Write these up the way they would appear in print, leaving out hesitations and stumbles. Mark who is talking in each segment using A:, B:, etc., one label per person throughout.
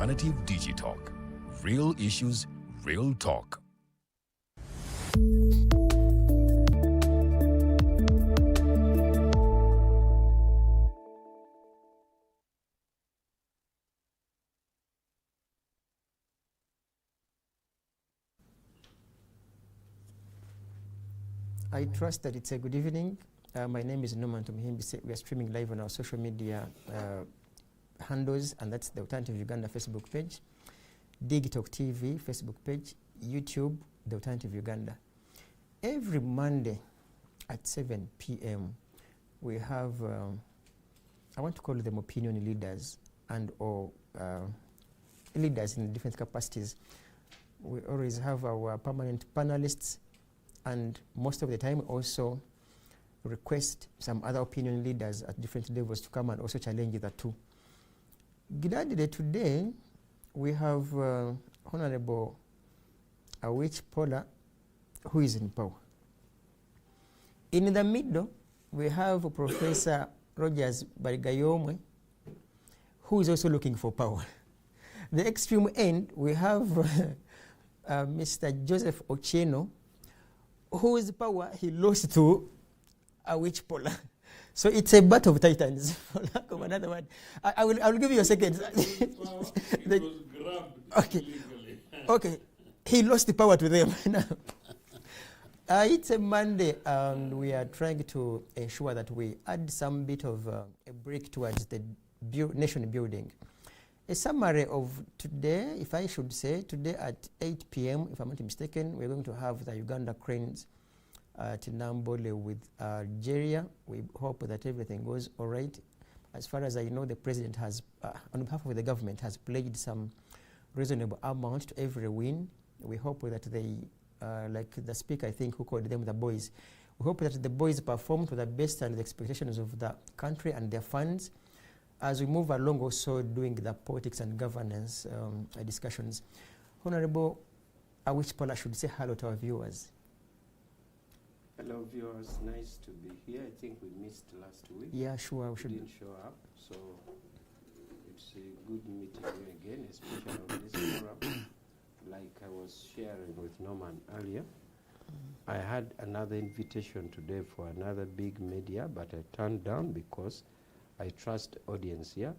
A: Alternative Digitalk. Real issues, real talk.
B: I trust that it's a good evening. My name is Norman Tumuhimbise. We are streaming live on our social media handles, and that's the Alternative Uganda Facebook page, Digitalk TV Facebook page, YouTube, the Alternative Uganda. Every Monday at 7 p.m. we have, I want to call them opinion leaders and or leaders in different capacities. We always have our permanent panelists, and most of the time also request some other opinion leaders at different levels to come and also challenge that too. Gladly today we have Honorable Awich Pollar, who is in power. In the middle we have Professor Barigayomwe, who is also looking for power. The extreme end we have Mr. Joseph Ochieno, whose power he lost to Awich Pollar. So it's a battle of titans, for lack of another word. I will give you a second. Okay, he lost the power to them. It's a Monday, and we are trying to ensure that we add some bit of a break towards the nation building. A summary of today, if I should say, today at 8 p.m., if I'm not mistaken, we're going to have the Uganda Cranes at Nambole with Algeria. We hope that everything goes all right. As far as I know, the president has, on behalf of the government, has pledged some reasonable amount to every win. We hope that they, like the speaker, I think, who called them the boys, we hope that the boys perform to the best and the expectations of the country and their fans. As we move along, also doing the politics and governance discussions. Honorable Awich Pollar should say hello to our viewers.
C: Hello viewers, nice to be here. I think we missed last week.
B: Yeah, sure. We
C: didn't show up, so it's a good meeting you again, especially on this forum. Like I was sharing with Norman earlier, I had another invitation today for another big media, but I turned down because I trust audience here.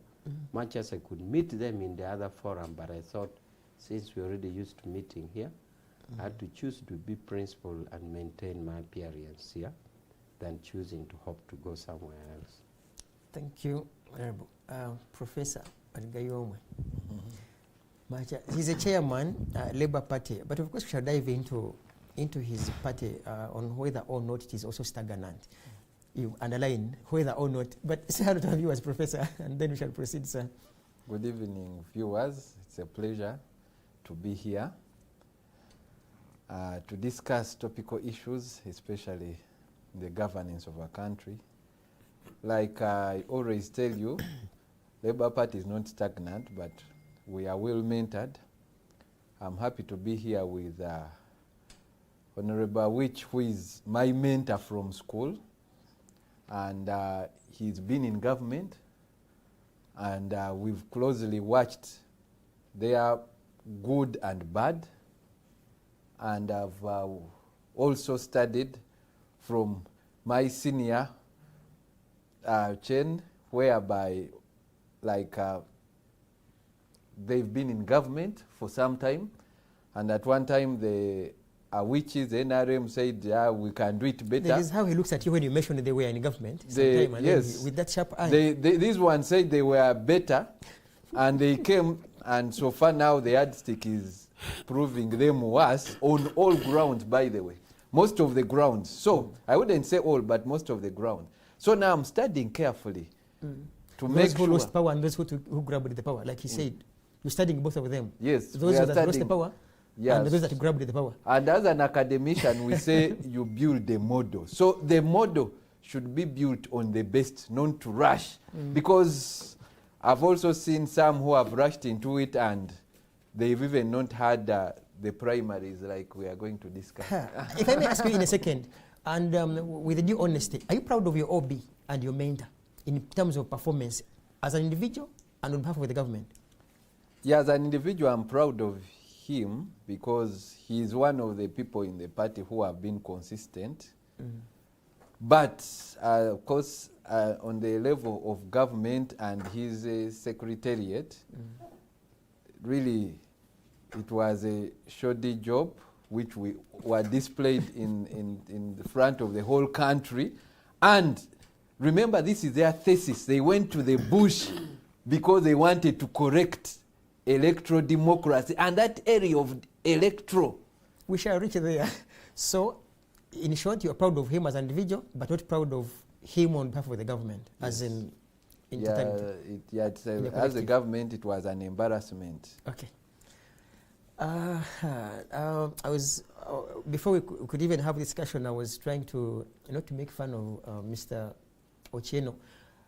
C: Much as I could meet them in the other forum, but I thought since we're already used to meeting here, I had to choose to be principled and maintain my appearance here than choosing to hope to go somewhere else.
B: Thank you, Honorable. Professor Barigayomwe. He's a chairman, Labour Party, but of course we shall dive into his party on whether or not it is also stagnant. You underline whether or not, but say hello to our viewers, Professor, and then we shall proceed, sir.
D: Good evening, viewers. It's a pleasure to be here to discuss topical issues, especially the governance of our country. Like I always tell you, Labour Party is not stagnant, but we are well mentored. I'm happy to be here with Honorable Awich, who is my mentor from school. And he's been in government, and we've closely watched their good and bad, and I've also studied from my senior chain, whereby like they've been in government for some time, and at one time the Awich's NRM said, yeah, we can do it better.
B: That is how he looks at you when you mentioned they were in government.
D: Yes.
B: With that sharp eye.
D: This one said they were better, and they came, and so far now the yardstick is proving them worse on all grounds, by the way. Most of the grounds. So, I wouldn't say all, but most of the ground. So now I'm studying carefully to make
B: those who lost power and those who grabbed the power, like he said. You're studying both of them.
D: Yes.
B: Those that lost the power. Yes. And those that grabbed the power.
D: And as an academician, we say you build the model. So the model should be built on the best, not to rush. Because I've also seen some who have rushed into it and they've even not had the primaries like we are going to discuss.
B: If I may ask you in a second, and with due honesty, are you proud of your OB and your mentor in terms of performance as an individual and on behalf of the government?
D: Yeah, as an individual, I'm proud of him because he's one of the people in the party who have been consistent. But, of course, on the level of government and his secretariat, really, it was a shoddy job, which we were displayed in the front of the whole country. And remember, this is their thesis. They went to the bush because they wanted to correct electoral democracy and that area of electoral.
B: We shall reach there. So, in short, you are proud of him as an individual, but not proud of him on behalf of the government, as in totality.
D: As a government, it was an embarrassment.
B: Okay. I was before we could even have discussion, I was trying to to make fun of Mr. Ochieno,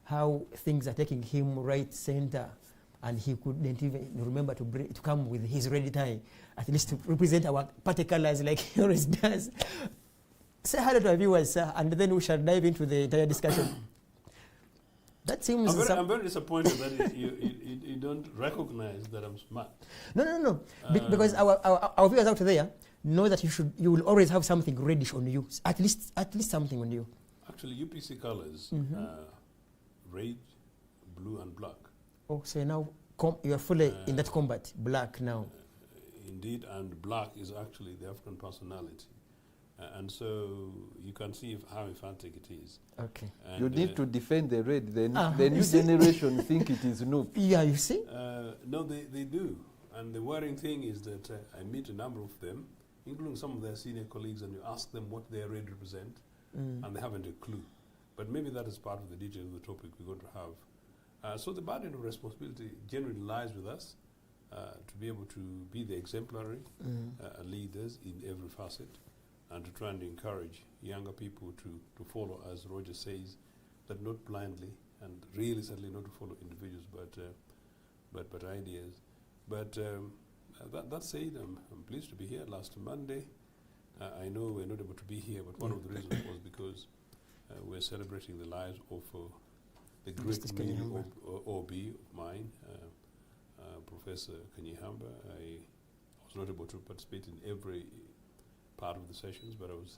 B: how things are taking him right center, and he couldn't even remember to come with his red tie, at least to represent our party colors like he always does. Say hello to our viewers, sir, and then we shall dive into the entire discussion. That seems.
E: I'm very disappointed that you don't recognize that I'm smart.
B: No. Because our viewers out there know that you will always have something reddish on you, at least something on you.
E: Actually, UPC colors, red, blue, and black.
B: Oh, so now you are fully in that combat, black now.
E: Indeed, and black is actually the African personality. And so you can see how emphatic it is.
B: Okay.
D: And you need to defend the red. The new generation think it is noob.
B: Yeah, you see?
E: No, they do. And the worrying thing is that I meet a number of them, including some of their senior colleagues, and you ask them what their red represent, and they haven't a clue. But maybe that is part of the detail of the topic we're going to have. So the burden of responsibility generally lies with us to be able to be the exemplary leaders in every facet, and to try and encourage younger people to follow, as Roger says, but not blindly, and really certainly not to follow individuals, but ideas. But that said, I'm pleased to be here last Monday. I know we're not able to be here, but one of the reasons was because we're celebrating the lives of the great OB of mine, Professor Kanyihamba. I was not able to participate in every part of the sessions, but I was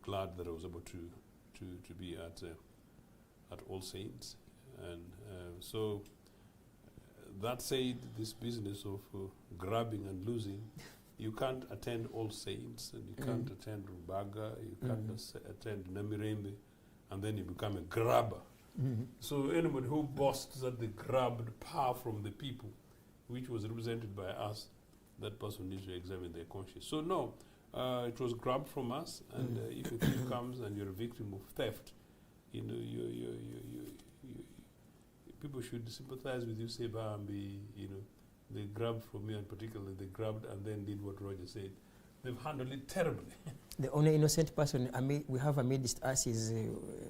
E: glad that I was able to be at All Saints. And so that said, this business of grabbing and losing, you can't attend All Saints, and you can't attend Rubaga, you can't attend Namirembe, and then you become a grabber. So anybody who boasts that they grabbed power from the people, which was represented by us, that person needs to examine their conscience. So no, it was grabbed from us, and if a thief comes and you're a victim of theft, people should sympathize with you, say, Bambi, they grabbed from me, and particularly they grabbed and then did what Roger said. They've handled it terribly. The
B: only innocent person we have amidst us is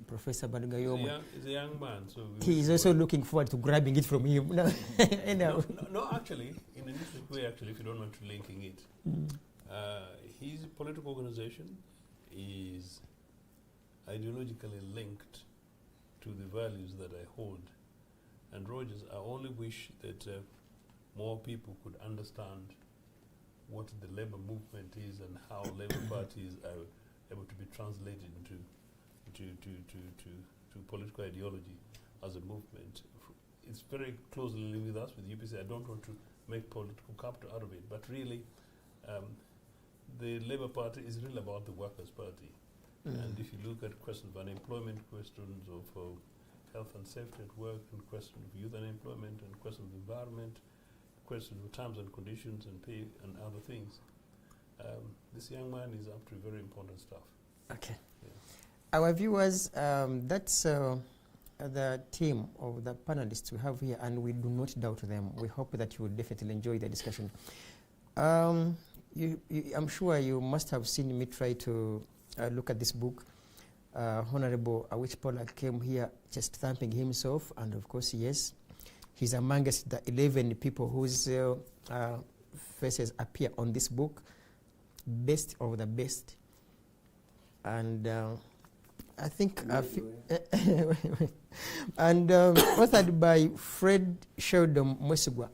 B: Professor Barigayomwe.
E: He's a young man, so
B: he's also looking forward to grabbing it from him. No,
E: actually, in an interesting way, actually, if you don't want to linking it. His political organization is ideologically linked to the values that I hold. And Rogers, I only wish that more people could understand what the labor movement is and how labor parties are able to be translated to political ideology as a movement. It's very closely linked with us, with UPC. I don't want to make political capital out of it, but really, the Labour Party is really about the Workers' Party. And if you look at questions of unemployment, questions of health and safety at work, and questions of youth unemployment, and questions of environment, questions of terms and conditions and pay and other things, this young man is up to very important stuff.
B: Okay. Yeah. Our viewers, that's the team of the panelists we have here, and we do not doubt them. We hope that you will definitely enjoy the discussion. I'm sure you must have seen me try to look at this book. Honorable Awich Pollar came here just thumping himself, and of course, yes, he's amongst the 11 people whose faces appear on this book, best of the best. And I think, and authored by Fred Sheldon Mwesigwa.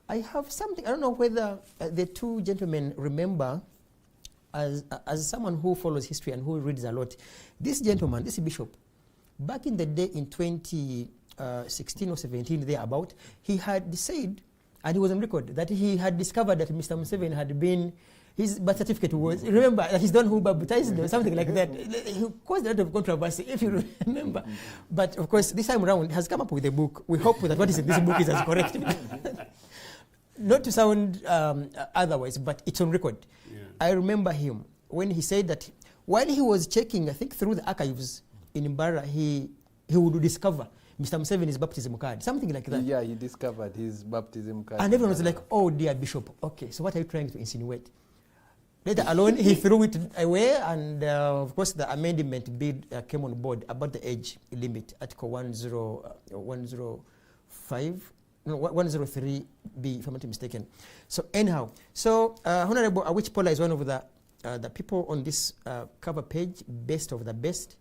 B: I have something, I don't know whether the two gentlemen remember, as someone who follows history and who reads a lot, this gentleman, this bishop, back in the day in 2016 or 17 thereabout, he had said, and he was on record, that he had discovered that Mr. Museveni had been, his birth certificate was, remember, that he's the one who baptized him, or something like that. He caused a lot of controversy, if you remember. But of course, this time around, he has come up with a book. We hope that what is in this book is as correct. Not to sound otherwise, but it's on record.
E: Yeah.
B: I remember him when he said that while he was checking, I think, through the archives in Mbara, he would discover Mr. Museveni's baptism card, something like that.
D: Yeah, he discovered his baptism card.
B: And everyone was like, oh dear Bishop, okay, so what are you trying to insinuate? Later alone, he threw it away, and of course the amendment bill came on board about the age limit, Article 103B, if I'm not mistaken. So anyhow, so Honorable Awich Pollar is one of the people on this cover page, best of the best.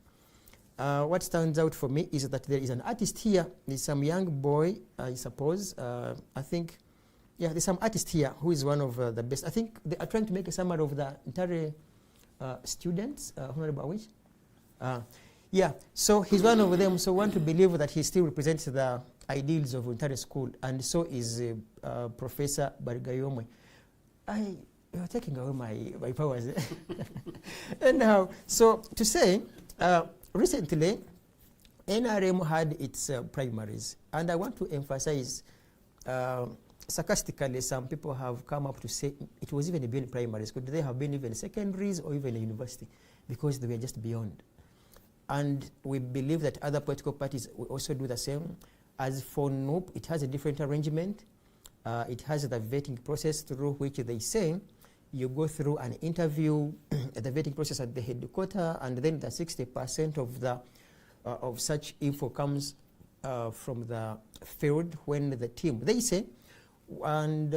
B: What stands out for me is that there is an artist here. There's some young boy, I suppose. I think, yeah, there's some artist here who is one of the best. I think they are trying to make a summary of the entire students, Honorable Awich. Yeah, so he's one of them. So I want to believe that he still represents the ideals of entire school, and so is Professor Barigayomwe. You're taking away my powers. Anyhow, so to say, recently, NRM had its primaries, and I want to emphasize, sarcastically, some people have come up to say it was even beyond primaries. Could they have been even secondaries or even a university? Because they were just beyond. And we believe that other political parties will also do the same. As for NUP, it has a different arrangement. It has the vetting process through which they say you go through an interview, the vetting process at the headquarters, and then the 60% of the of such info comes from the field when the team, they say, and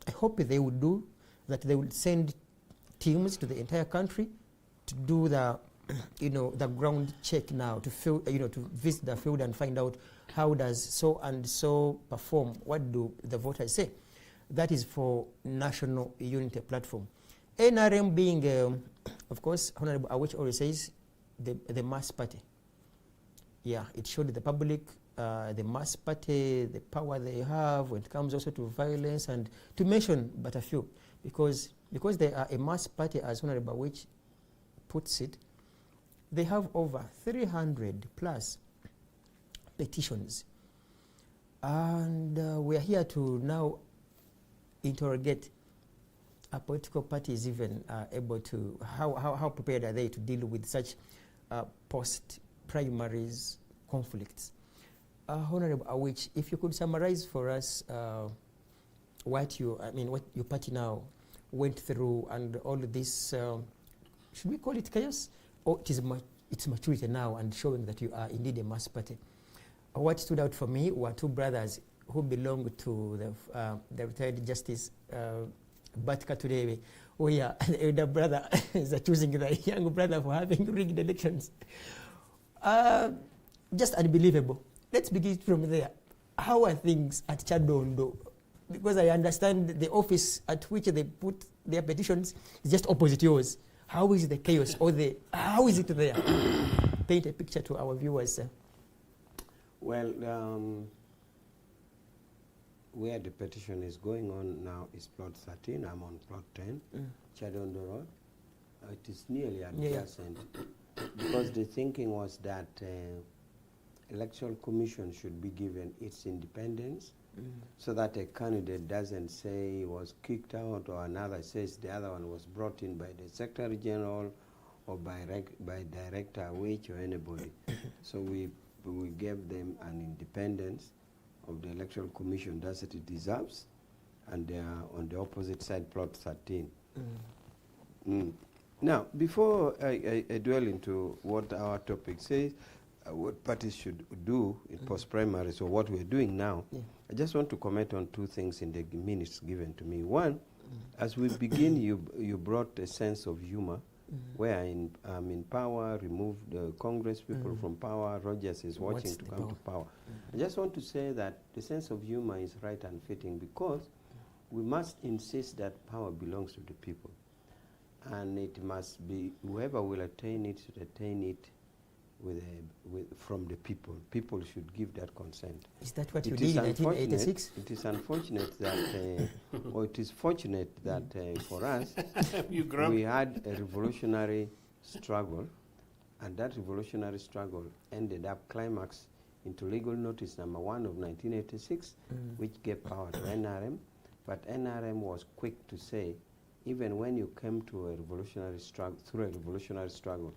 B: I hope they would do that. They would send teams to the entire country to do the, the ground check now, to to visit the field and find out how does so and so perform. What do the voters say? That is for National Unity Platform. NRM being, of course, Honorable Awich always says, the mass party. Yeah, it showed the public the mass party, the power they have when it comes also to violence, and to mention but a few, because they are a mass party, as Honorable Awich puts it, they have over 300 plus petitions. And we are here to now interrogate a political parties even able to, how prepared are they to deal with such post-primaries conflicts. Honorable Awich, if you could summarize for us what your party now went through and all of this, should we call it chaos? Or it's maturity now and showing that you are indeed a mass party. What stood out for me were two brothers who belong to the retired Justice Batka today, where the elder brother is accusing the young brother for having rigged elections. Just unbelievable. Let's begin from there. How are things at Chadondo? Because I understand the office at which they put their petitions is just opposite yours. How is the chaos, or how is it there? Paint a picture to our viewers, sir.
C: Well, where the petition is going on now is plot 13. I'm on plot 10, Chadondo Road. It is nearly adjacent, because the thinking was that Electoral Commission should be given its independence, so that a candidate doesn't say he was kicked out, or another says the other one was brought in by the Secretary General or by Director Awich or anybody. So we gave them an independence of the Electoral Commission. That's what it deserves. And they are on the opposite side, plot 13. Now, before I dwell into what our topic says, what parties should do in post-primaries, or what we're doing now, I just want to comment on two things in the minutes given to me. One, as we begin, you brought a sense of humor, where I'm in power, remove the Congress people from power, Rogers is watching to come to power. I just want to say that the sense of humor is right and fitting, because we must insist that power belongs to the people. And it must be, whoever will attain it should attain it from the people. People should give that consent.
B: Is that what you did in 1986?
C: It is unfortunate that, or it is fortunate that for us, we had a revolutionary struggle, and that revolutionary struggle ended up climax into legal notice number 1 of 1986, which gave power to NRM. But NRM was quick to say, even when you came to a revolutionary struggle, through a revolutionary struggle,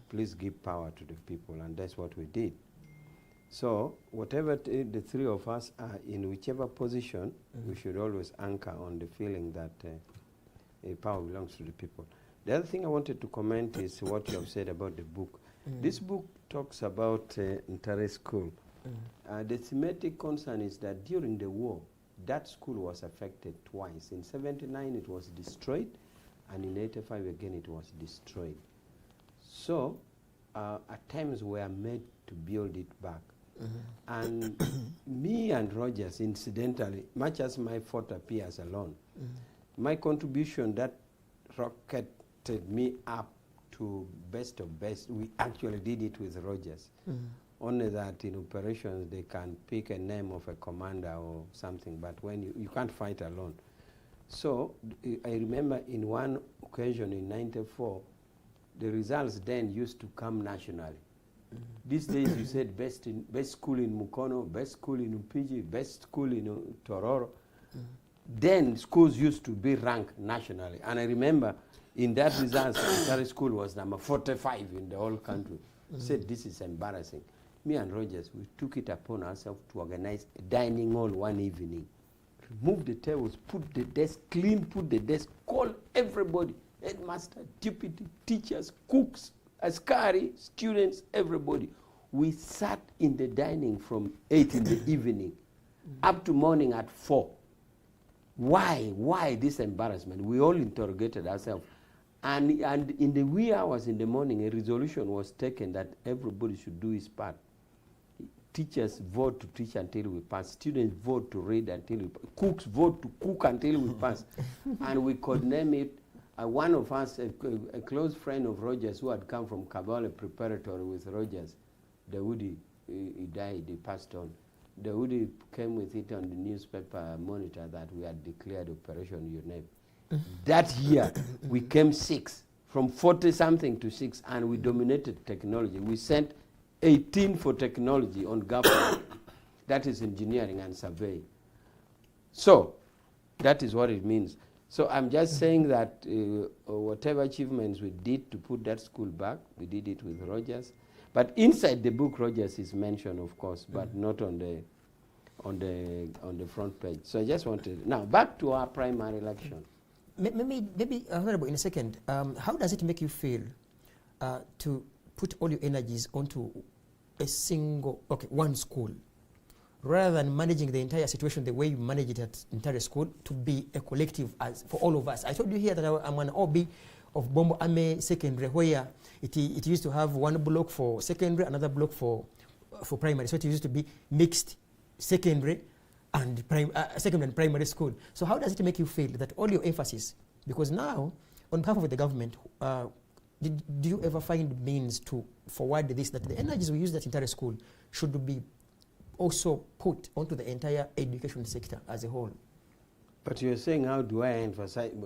C: please give power to the people, and that's what we did. So whatever the three of us are in whichever position, we should always anchor on the feeling that power belongs to the people. The other thing I wanted to comment is what you have said about the book. This book talks about Ntare School. The thematic concern is that during the war, that school was affected twice. In 79 it was destroyed, and in 85 again it was destroyed. So attempts were made to build it back. And me and Rogers, incidentally, much as my thought appears alone, my contribution that rocketed me up to best of best, we actually did it with Rogers. Only that in operations they can pick a name of a commander or something, but when you can't fight alone. So I remember in one occasion in 94, the results then used to come nationally. These days you said best school in Mukono, best school in Upiji, best school in Tororo. Then schools used to be ranked nationally. And I remember in that results, Ntare School was number 45 in the whole country. Said this is embarrassing. Me and Rogers, we took it upon ourselves to organize a dining hall one evening. Remove the tables, put the desk clean, put the desk, call everybody, headmaster, deputy, teachers, cooks, askari, students, everybody. We sat in the dining from 8 in the evening up to morning at 4. Why this embarrassment? We all interrogated ourselves. And in the wee hours in the morning, a resolution was taken that everybody should do his part. Teachers vote to teach until we pass. Students vote to read until we pass. Cooks vote to cook until we pass. And we could name it. One of us, a close friend of Rogers who had come from Kabale Preparatory with Rogers, Dawoodi, he died, he passed on. Dawoodi came with it on the newspaper monitor that we had declared Operation UNEP. That year, we came 6, from 40-something to 6, and we dominated technology. We sent 18 for technology on government. That is engineering and survey. So that is what it means. So I'm just saying that whatever achievements we did to put that school back, we did it with Rogers. But inside the book, Rogers is mentioned, of course, but not on the front page. So I just wanted, now back to our primary election.
B: Maybe Honorable, in a second, how does it make you feel to put all your energies onto a single, one school, rather than managing the entire situation the way you manage it at Ntare School, to be a collective as for all of us? I told you here that I'm an OB of Bombo Ame Secondary, where it used to have one block for secondary, another block for primary. So it used to be mixed secondary and secondary and primary school. So how does it make you feel that all your emphasis, because now, on behalf of the government, do you ever find means to forward this, that the energies we use at Ntare School should be also put onto the entire education sector as a whole?
C: But you're saying, how do I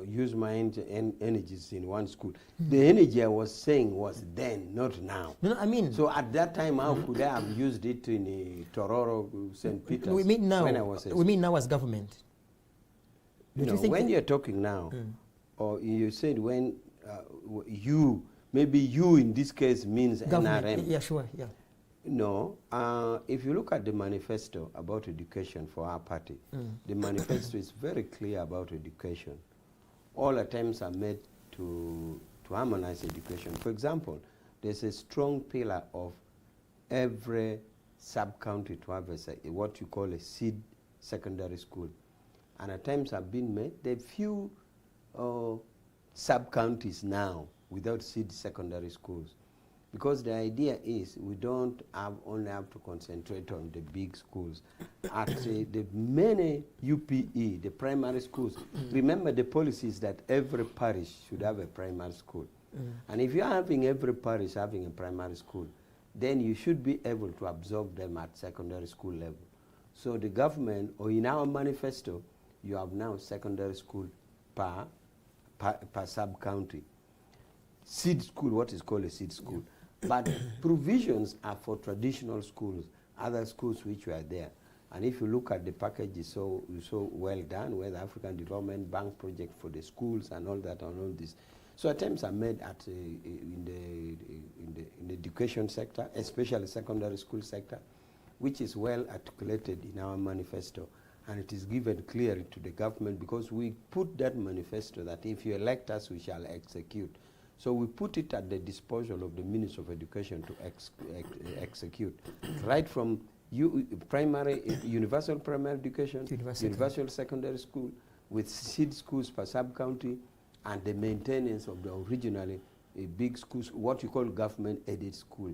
C: use my energies in one school? The energy I was saying was then, not now.
B: No, I mean.
C: So at that time, how could I have used it in Tororo, St. Peter's?
B: We mean now.
C: When I was
B: we mean now as government.
C: When you're talking now, or you said when maybe you in this case means
B: government.
C: NRM.
B: Yeah, sure, yeah.
C: No, if you look at the manifesto about education for our party, the manifesto is very clear about education. All attempts are made to harmonize education. For example, there's a strong pillar of every sub-county to have what you call a seed secondary school. And attempts have been made. There are few sub-counties now without seed secondary schools. Because the idea is we don't only have to concentrate on the big schools. At the many UPE, the primary schools, remember the policy is that every parish should have a primary school. And if you're having every parish having a primary school, then you should be able to absorb them at secondary school level. So the government, or in our manifesto, you have now secondary school per sub-county. Seed school, what is called a seed school. But provisions are for traditional schools, other schools which were there. And if you look at the package, it's so well done, where the African Development Bank project for the schools and all that and all this. So attempts are made at in the education sector, especially secondary school sector, which is well articulated in our manifesto. And it is given clearly to the government, because we put that manifesto that if you elect us, we shall execute. So we put it at the disposal of the Minister of Education to execute, right from universal primary education, universal secondary school, with seed schools per sub-county, and the maintenance of the originally big schools, what you call government-aided school.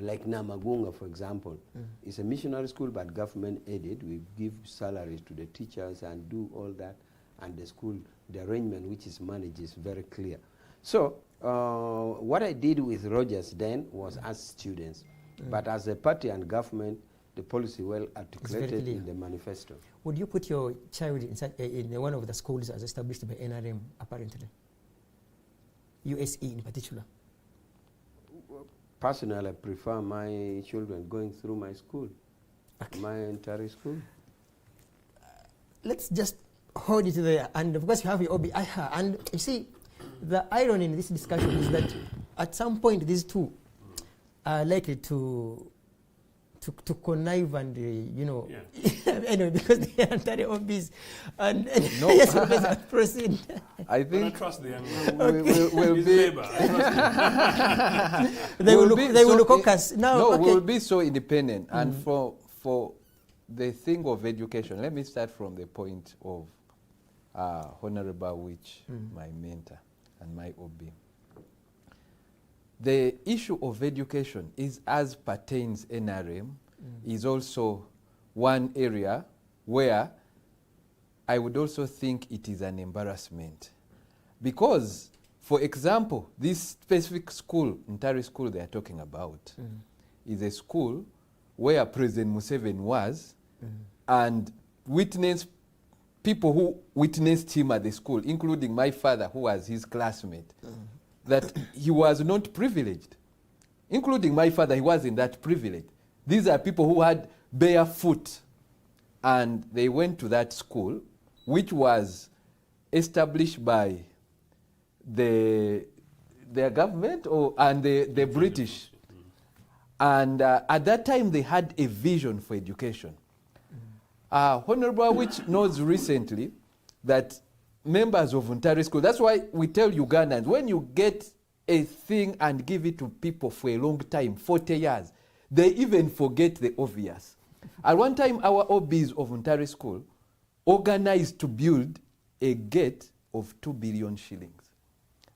C: Like Namagunga, for example, it's a missionary school, but government-aided. We give salaries to the teachers and do all that, and the school, the arrangement which is managed is very clear. So what I did with Rogers then was as students, but as a party and government, the policy well articulated in the manifesto.
B: Would you put your child in one of the schools as established by NRM, apparently? USE in particular?
C: Personally, I prefer my children going through my school, my entire school.
B: Let's just hold it there, and of course you have your OB. And you see, the irony in this discussion is that at some point these two are likely to connive and anyway, because they are entire OBs. And
D: no.
B: Yes, Professor, proceed.
D: I think
E: I trust the young man.
D: we'll
E: His
D: be
E: neighbor, I trust him.
B: They will caucus.
D: No, we'll be so independent. And for the thing of education, let me start from the point of Honorable Awich, my mentor and my OB. The issue of education is, as pertains NRM, is also one area where I would also think it is an embarrassment. Because, for example, this specific school, Ntari school they are talking about, is a school where President Museveni was and witnessed people who witnessed him at the school, including my father, who was his classmate, that he was not privileged. Including my father, he wasn't that privileged. These are people who had bare foot, and they went to that school, which was established by their government and the British. And at that time, they had a vision for education. Honorable Awich knows recently that members of Ntari school, that's why we tell Ugandans, when you get a thing and give it to people for a long time, 40 years, they even forget the obvious. At one time, our OBs of Ntari school organized to build a gate of 2 billion shillings.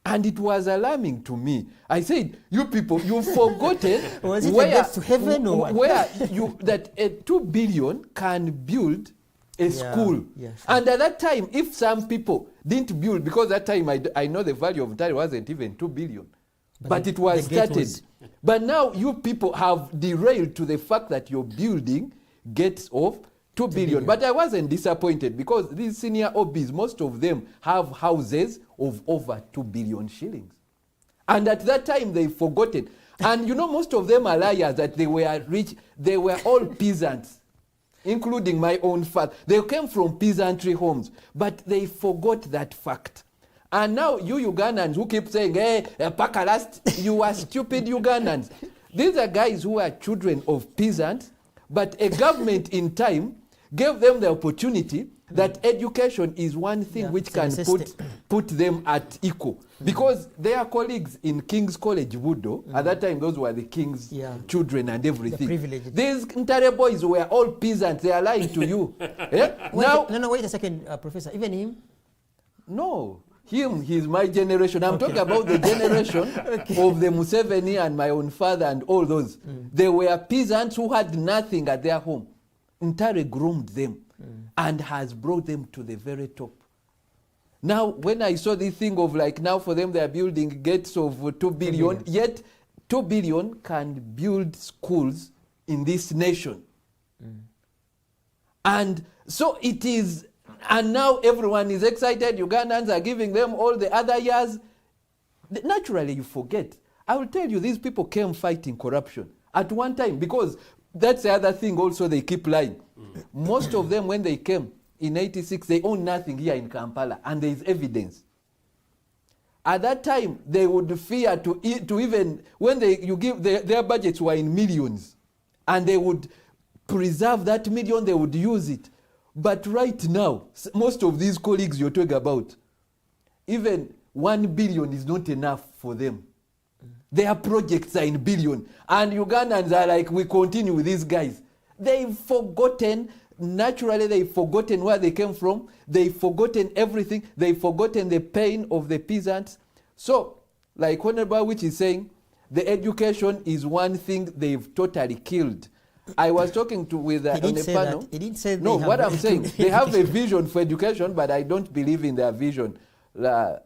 D: And it was alarming to me. I said, you people, you've forgotten
B: Was it a gate to heaven or what?
D: where that a 2 billion can build a school.
B: Yeah, sure.
D: And at that time, if some people didn't build, because that time I know the value of Ntari wasn't even 2 billion. But it was started. But now you people have derailed to the fact that you're building gates of 2 billion. But I wasn't disappointed, because these senior OBs, most of them have houses of over 2 billion shillings. And at that time, they forgotten. And you know, most of them are liars, that they were rich. They were all peasants, including my own father. They came from peasantry homes, but they forgot that fact. And now you Ugandans who keep saying, hey, Pakalast, you are stupid Ugandans. These are guys who are children of peasants, but a government in time gave them the opportunity that education is one thing which can put them at equal. Because their colleagues in King's College, Budo, at that time those were the king's children and everything. These Ntare boys were all peasants. They are lying to you.
B: Wait a second, Professor. Even him?
D: No. He's my generation. I'm talking about the generation of the Museveni and my own father and all those. They were peasants who had nothing at their home. Ntare groomed them and has brought them to the very top. Now, when I saw this thing of like now for them they are building gates of 2 billion, yet 2 billion can build schools in this nation. And so it is, and now everyone is excited. Ugandans are giving them all the other years. Naturally, you forget. I will tell you, these people came fighting corruption at one time, because that's the other thing also, they keep lying. Most of them, when they came in 86, they owned nothing here in Kampala, and there is evidence. At that time, they would fear to even, when their budgets were in millions, and they would preserve that million, they would use it. But right now, most of these colleagues you're talking about, even 1 billion is not enough for them. Their projects are in billion. And Ugandans are like, we continue with these guys. They've forgotten, naturally they've forgotten where they came from. They've forgotten everything. They've forgotten the pain of the peasants. So, like Honorable Awich is saying, the education is one thing they've totally killed. I was talking with on a panel.
B: He didn't say
D: no, what I'm saying, they have a vision for education, but I don't believe in their vision.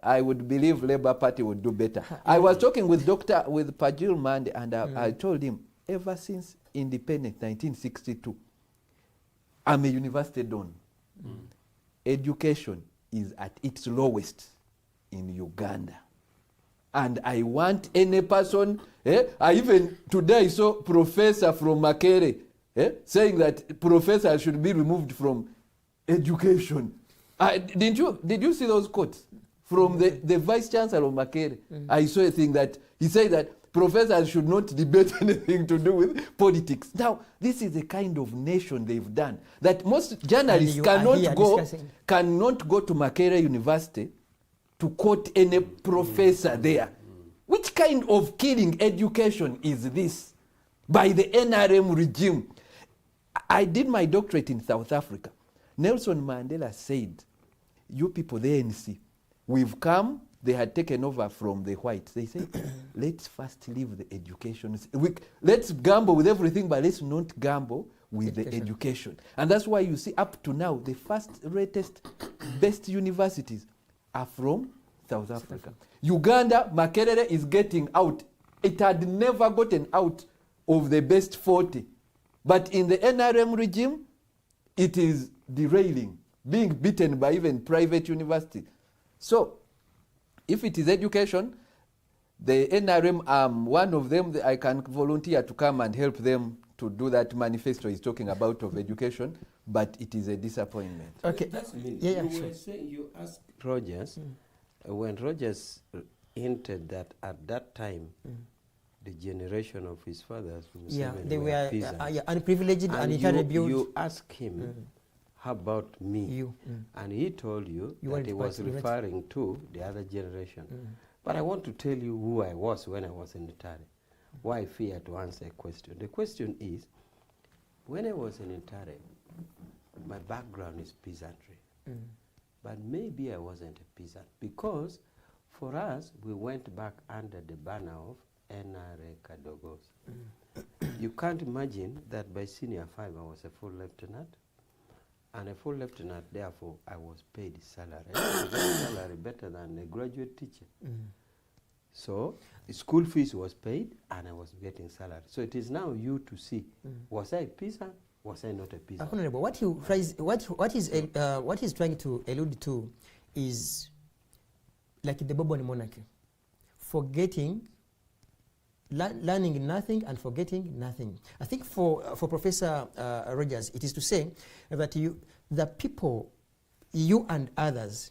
D: I would believe Labour Party would do better. I was talking with Pajil Mande, and I told him, ever since independence, 1962, I'm a university don. Education is at its lowest in Uganda. And I want any person, I even today saw professor from Makere saying that professors should be removed from education. Did you see those quotes from the vice chancellor of Makere? I saw a thing that he said that professors should not debate anything to do with politics. Now, this is the kind of nation they've done, that most journalists cannot go to Makere University to quote any professor there. Which kind of killing education is this by the NRM regime? I did my doctorate in South Africa. Nelson Mandela said, you people, the ANC, we've come, they had taken over from the whites. They said, let's first leave the education. Let's gamble with everything, but let's not gamble with the education. And that's why you see up to now, the first ratest, best universities are from South Africa. Uganda, Makerere is getting out. It had never gotten out of the best 40. But in the NRM regime, it is derailing, being beaten by even private universities. So, if it is education, the NRM, one of them, I can volunteer to come and help them to do that manifesto he's talking about of education, but it is a disappointment.
C: Okay, that's me.
B: Yeah,
C: you
B: sure.
C: were saying, you asked Rogers, when Rogers hinted that at that time, the generation of his fathers,
B: they were
C: peasants.
B: Unprivileged and
C: you asked him, how about me? And he told you that he was referring to the other generation. But I want to tell you who I was when I was in Ntare. Why I fear to answer a question. The question is, when I was in Ntare, my background is peasantry. But maybe I wasn't a peasant, because for us, we went back under the banner of NRA Kadogos. You can't imagine that by senior 5 I was a full lieutenant, and a full lieutenant, therefore, I was paid salary. I was getting salary better than a graduate teacher. So the school fees was paid, and I was getting salary. So it is now you to see, was I a peasant? Was I not a peasant?
B: Honorable, what he's trying to allude to is like the Bourbon monarchy, forgetting, learning nothing and forgetting nothing. I think for Professor Rogers, it is to say that the people, you and others,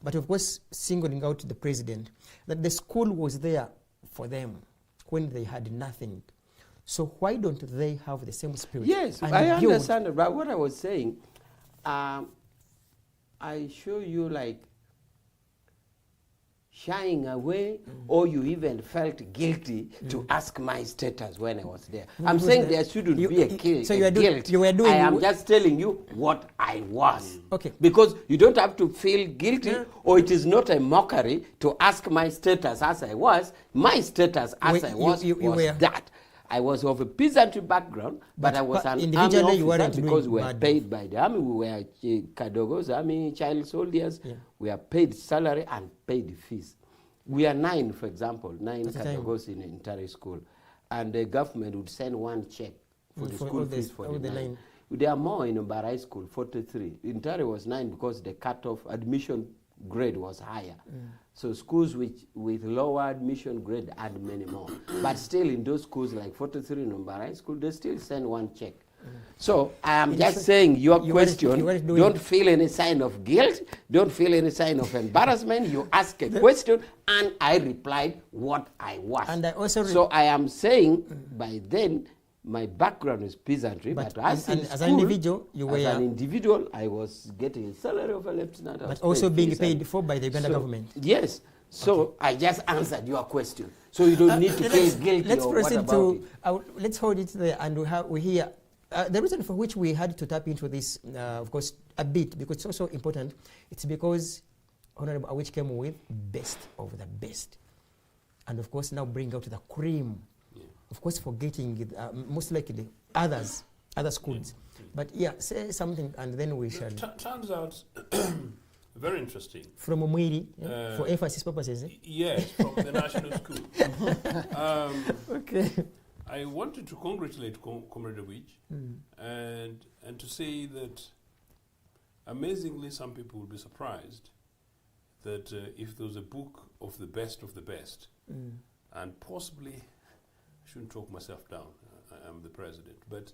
B: but of course singling out the president, that the school was there for them when they had nothing. So why don't they have the same spirit?
C: Yes, I understand. But what I was saying, I show you like shying away, or you even felt guilty to ask my status when I was there. I'm saying there shouldn't be a guilt.
B: So you were doing.
C: I am just telling you what I was.
B: Okay.
C: Because you don't have to feel guilty, or it is not a mockery to ask my status as I was. My status as I was was that. I was of a peasantry background, but I was an army officer because we were paid by the army. We were Kadogos, army child soldiers. Yeah. We are paid salary and paid fees. We are 9, for example, 9 Kadogos in entire school. And the government would send 1 check for the school fees for the 9. There are more in Barai school, 43. In Tare was 9 because the cut-off admission grade was higher. So schools with lower admission grade add many more. But still in those schools like 43 in Barai school, they still send 1 check. So I am just saying your question, don't feel any sign of guilt, don't feel any sign of embarrassment. You ask a question and I replied what I was. And I also so I am saying by then, my background is peasantry, but as an individual, I was getting a salary of a lieutenant.
B: But also being paid for by the Uganda government.
C: Yes. So I just answered your question. So you don't need to feel guilty.
B: Let's proceed to. Let's hold it there, and we hear the reason for which we had to tap into this, of course, a bit because it's also important. It's because Honorable Awich came with best of the best, and of course now bring out the cream. Of course, forgetting most likely other schools. But yeah, say something and then we shall.
E: Turns out, very interesting.
B: From Umwiri, for emphasis purposes.
E: Yes, from the national school.
B: Okay.
E: I wanted to congratulate Comrade Awich and to say that amazingly some people will be surprised that if there was a book of the best, and possibly, I shouldn't talk myself down, I am the president, but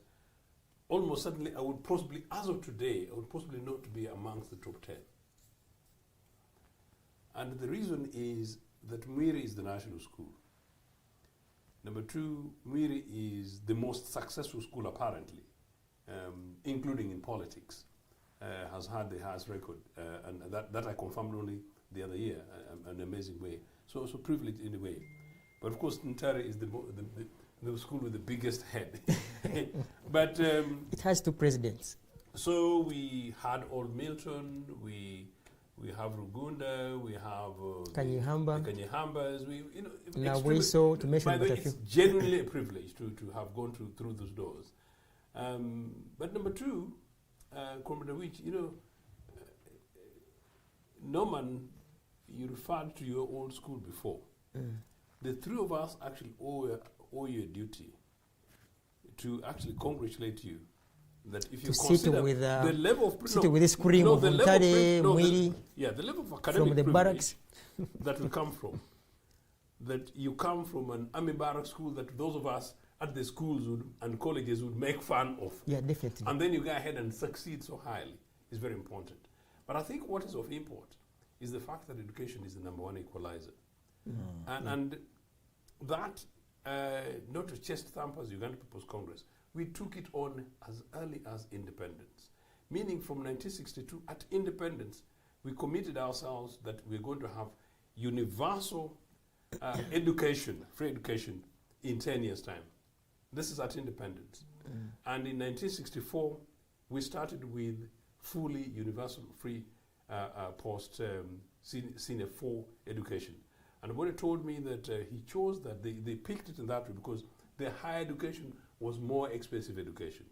E: almost certainly I would possibly, as of today, I would possibly not be amongst the top 10. And the reason is that Mwiri is the national school. Number 2, Mwiri is the most successful school apparently, including in politics, has had the highest record, and that I confirmed only the other year, an amazing way. So privileged in a way. But of course, Ntare is the school with the biggest head. But
B: it has 2 presidents. So
E: we had Old Milton, we have Rugunda, we have
B: Kanyihamba.
E: The Kanyihambas.
B: Nawiso, to mention
E: but it's genuinely a privilege to have gone through those doors. But number 2, Comrade Awich, Norman, you referred to your old school before. The 3 of us actually owe you a duty to actually congratulate you that if you consider the level of
B: with this cream of Ntare, Mwiri,
E: the level of academic
B: from the barracks
E: that we come from, that you come from an army barrack school that those of us at the schools and colleges would make fun of.
B: Yeah, definitely.
E: And then you go ahead and succeed so highly is very important. But I think what is of import is the fact that education is the #1 equalizer. And that, not a chest thump as Uganda People's Congress, we took it on as early as independence. Meaning from 1962, at independence, we committed ourselves that we're going to have universal education, free education, in 10 years' time. This is at independence. And in 1964, we started with fully universal free post senior 4 education. And when he told me that he chose that, they picked it in that way because the higher education was more expensive education.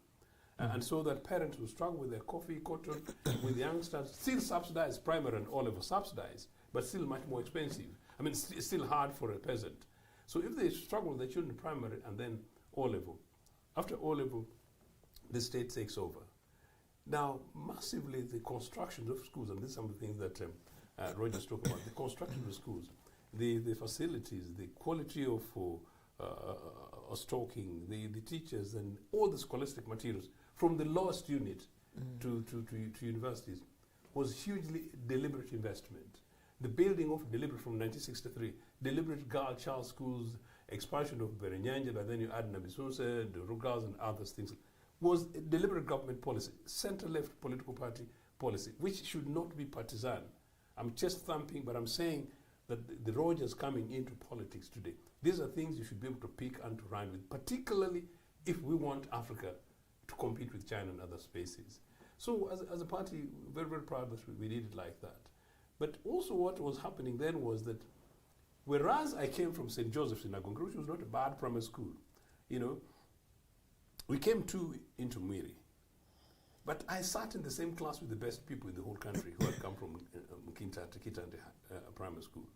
E: And so that parents who struggle with their coffee, cotton, with youngsters, still subsidized, primary and O-level subsidized, but still much more expensive. I mean, it's still hard for a peasant. So if they struggle with their children primary and then O-level, after O-level, the state takes over. Now, massively, the construction of schools, and this is some of the things that Roger's talking about, the construction of schools, the facilities, the quality of stocking, the teachers, and all the scholastic materials, from the lowest unit to universities, was hugely deliberate investment. The building of deliberate from 1963, deliberate girl-child schools, expansion of Berenyanja, but then you add Nabisose, the Rugals and other things, was a deliberate government policy, center-left political party policy, which should not be partisan. I'm chest thumping, but I'm saying that the Rogers coming into politics today, these are things you should be able to pick and to run with, particularly if we want Africa to compete with China and other spaces. So as a party, very, very proud that we did it like that. But also what was happening then was that whereas I came from St. Joseph's in Agonga, which was not a bad primary school, you know, we came into Mwiri. But I sat in the same class with the best people in the whole country who had come from Kitante Primary School.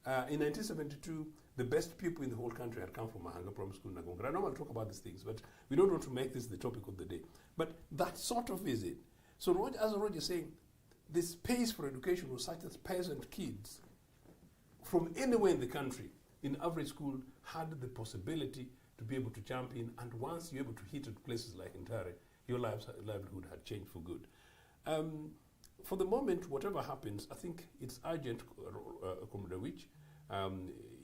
E: In 1972, the best people in the whole country had come from Mahanga Primary School in Agonga. I don't want to talk about these things, but we don't want to make this the topic of the day. But that sort of is it. So as Roger is saying, the space for education was such that peasant kids from anywhere in the country in average school had the possibility to be able to jump in, and once you're able to hit at places like Ntare, your livelihood had changed for good. For the moment, whatever happens, I think it's urgent, Comrade Awich.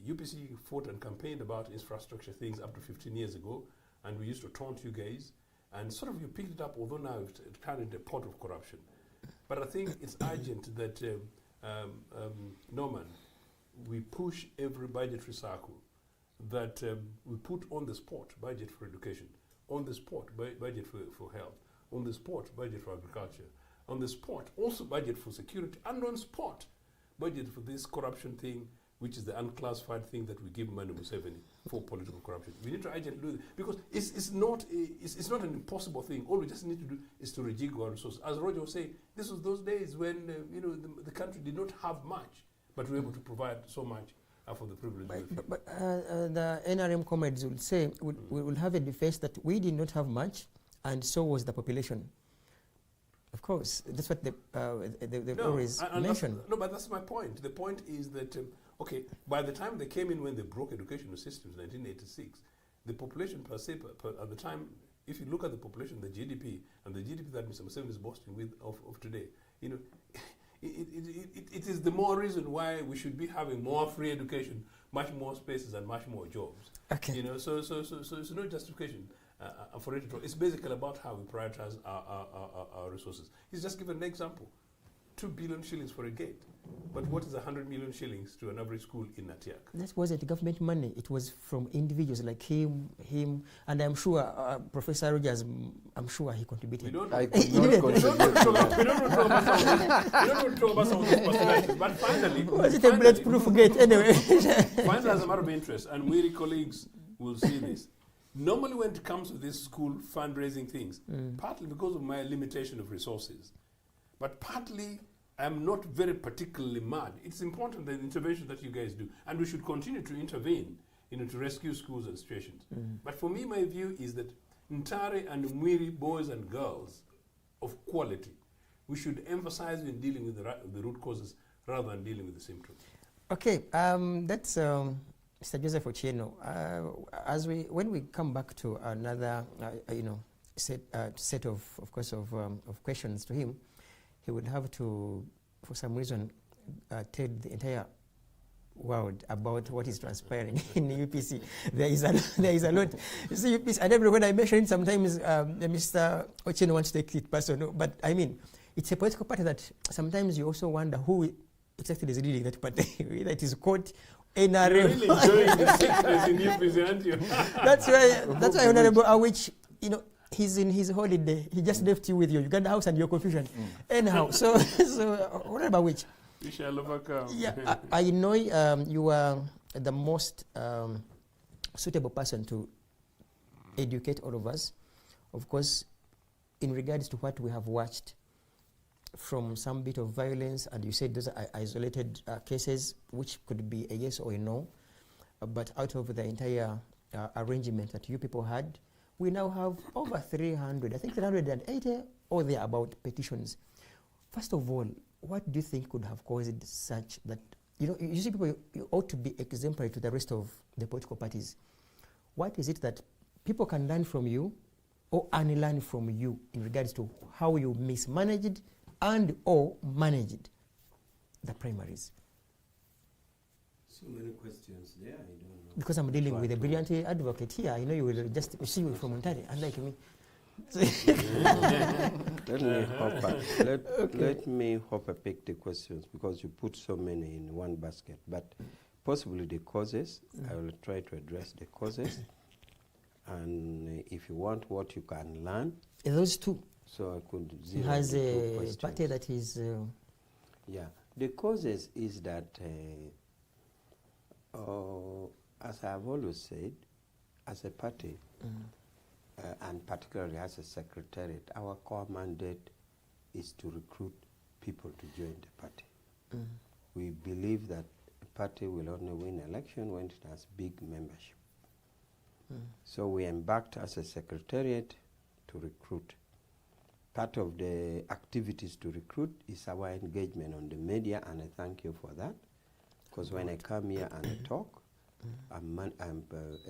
E: UPC fought and campaigned about infrastructure things up to 15 years ago, and we used to taunt you guys, and sort of you picked it up, although now it's turned into a pot of corruption. But I think it's urgent that, Norman, we push every budgetary cycle, that we put on the spot budget for education, on the spot budget for health, on the spot budget for agriculture, on the spot also budget for security, and on spot budget for this corruption thing, which is the unclassified thing that we give money to Museveni for political corruption. We need to urgently do this because it's not an impossible thing. All we just need to do is to rejig our resources. As Roger was saying, this was those days when the country did not have much, but we were able to provide so much for the privilege.
B: But the NRM comrades will say, we will have a defense that we did not have much, and so was the population. Of course, that's what they always mention.
E: No, but that's my point. The point is that, okay, by the time they came in when they broke educational systems in 1986, the population per se, at the time, if you look at the population, the GDP, and the GDP that Mr. Museveni is boasting with of today, you know, it is the more reason why we should be having more free education, much more spaces, and much more jobs.
B: Okay.
E: You know, so it's no justification for it at all. It's basically about how we prioritize our resources. He's just given an example: 2 billion shillings for a gate. But what is 100 million shillings to an average school in Natiak?
B: That wasn't government money. It was from individuals like him, and I'm sure Professor Rogers, I'm sure he contributed.
E: We don't
D: I could not contribute.
E: We don't want to talk about some of these personalities. But finally,
B: Was it a bulletproof gate anyway?
E: finally, as a matter of interest, and weary colleagues will see this. Normally, when it comes to this school fundraising things, partly because of my limitation of resources, but partly I'm not very particularly mad. It's important, the intervention that you guys do, and we should continue to intervene, to rescue schools and situations. But for me, my view is that Ntare and Mwiri boys and girls of quality, we should emphasize in dealing with the root causes rather than dealing with the symptoms.
B: Okay, that's Mr. Joseph Ochieno. When we come back to another, set of questions to him, he would have to, for some reason, tell the entire world about what is transpiring in the UPC. There is a lot. You see, UPC, I don't know when I mention it, sometimes Mr. Ochieno wants to take it personal, but I mean, it's a political party that sometimes you also wonder who exactly is leading that party, whether it is court, NRM.
E: You're really enjoying the sickness in UPC, aren't you?
B: That's why Honorable Awich, he's in his holiday. He just left you with your Uganda house and your confusion. Anyhow, so what about which?
E: We shall overcome.
B: Yeah, I know you are the most suitable person to educate all of us. Of course, in regards to what we have watched from some bit of violence, and you said those are isolated cases, which could be a yes or a no, but out of the entire arrangement that you people had, we now have over 300, I think 380 or thereabout petitions. First of all, what do you think could have caused such that, you see people, you ought to be exemplary to the rest of the political parties. What is it that people can learn from you or unlearn from you in regards to how you mismanaged and or managed the primaries?
C: So many questions there, I don't know.
B: Because I'm dealing with a brilliant advocate here. I know you will just receive it from Ntare, unlike me.
C: Let me hope I pick the questions because you put so many in one basket. But possibly the causes, I will try to address the causes. And if you want what you can learn.
B: Those two.
C: So I could
B: He
C: zero
B: has
C: the two
B: a
C: questions.
B: party that is...
C: Yeah, the causes is that, as I've always said, as a party, and particularly as a secretariat, our core mandate is to recruit people to join the party. We believe that a party will only win election when it has big membership. So we embarked as a secretariat to recruit. Part of the activities to recruit is our engagement on the media, and I thank you for that. Because when I come here and I talk, I'm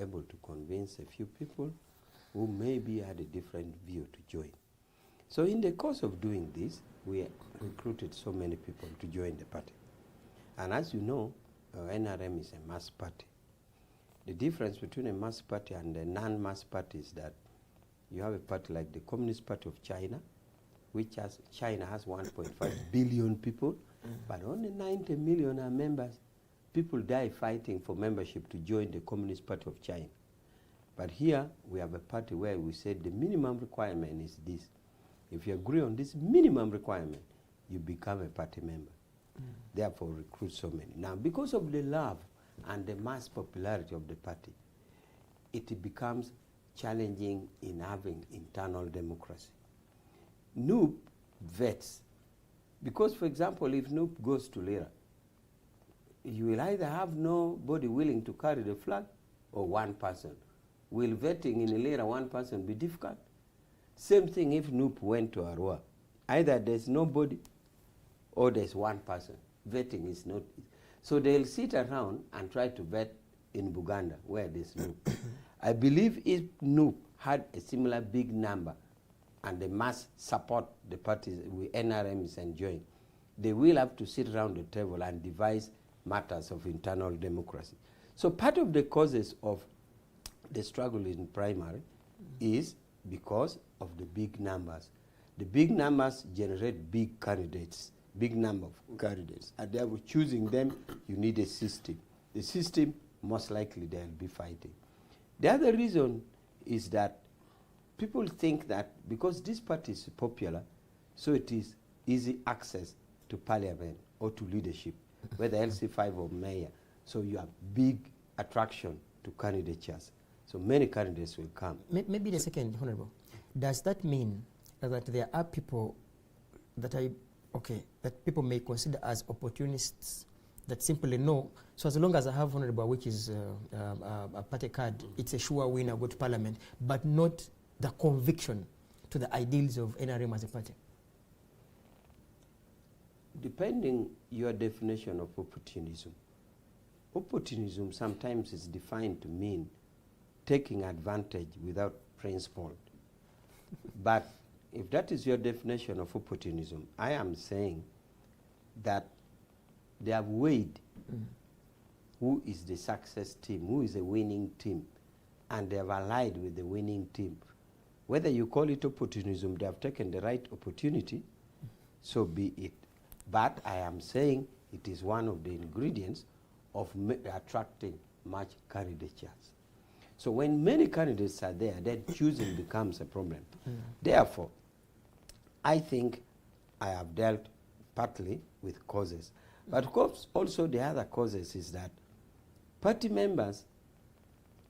C: able to convince a few people who maybe had a different view to join. So in the course of doing this, we recruited so many people to join the party. And as you know, NRM is a mass party. The difference between a mass party and a non-mass party is that you have a party like the Communist Party of China, which China has 1.5 billion people, but only 90 million are members. People die fighting for membership to join the Communist Party of China. But here we have a party where we said the minimum requirement is this. If you agree on this minimum requirement, you become a party member. Therefore recruit so many. Now because of the love and the mass popularity of the party, it becomes challenging in having internal democracy. NUP vets, because for example, if NUP goes to Lira, you will either have nobody willing to carry the flag or one person. Will vetting in Lira one person be difficult? Same thing if NUP went to Arua. Either there's nobody or there's one person. Vetting is not. So they'll sit around and try to vet in Buganda where there's NUP. I believe if NUP had a similar big number and the mass support the parties NRM is enjoying, they will have to sit around the table and devise matters of internal democracy. So part of the causes of the struggle in primary is because of the big numbers. The big numbers generate big candidates, big number of candidates, and therefore choosing them, you need a system. The system, most likely they'll be fighting. The other reason is that people think that because this party is popular, so it is easy access to parliament or to leadership, whether LC5 or mayor. So you have big attraction to candidatures. So many candidates will come.
B: Maybe the second, Honorable. Does that mean that there are people that that people may consider as opportunists that simply know, so as long as I have Honorable Awich is a party card, it's a sure win, I go to parliament, but not the conviction to the ideals of NRM as a party?
C: Depending your definition of opportunism. Opportunism sometimes is defined to mean taking advantage without principle. But if that is your definition of opportunism, I am saying that they have weighed who is the success team, who is a winning team, and they have allied with the winning team. Whether you call it opportunism, they have taken the right opportunity, so be it. But I am saying it is one of the ingredients of attracting much candidatures. So when many candidates are there, then choosing becomes a problem. Therefore, I think I have dealt partly with causes. But of course, also the other causes is that party members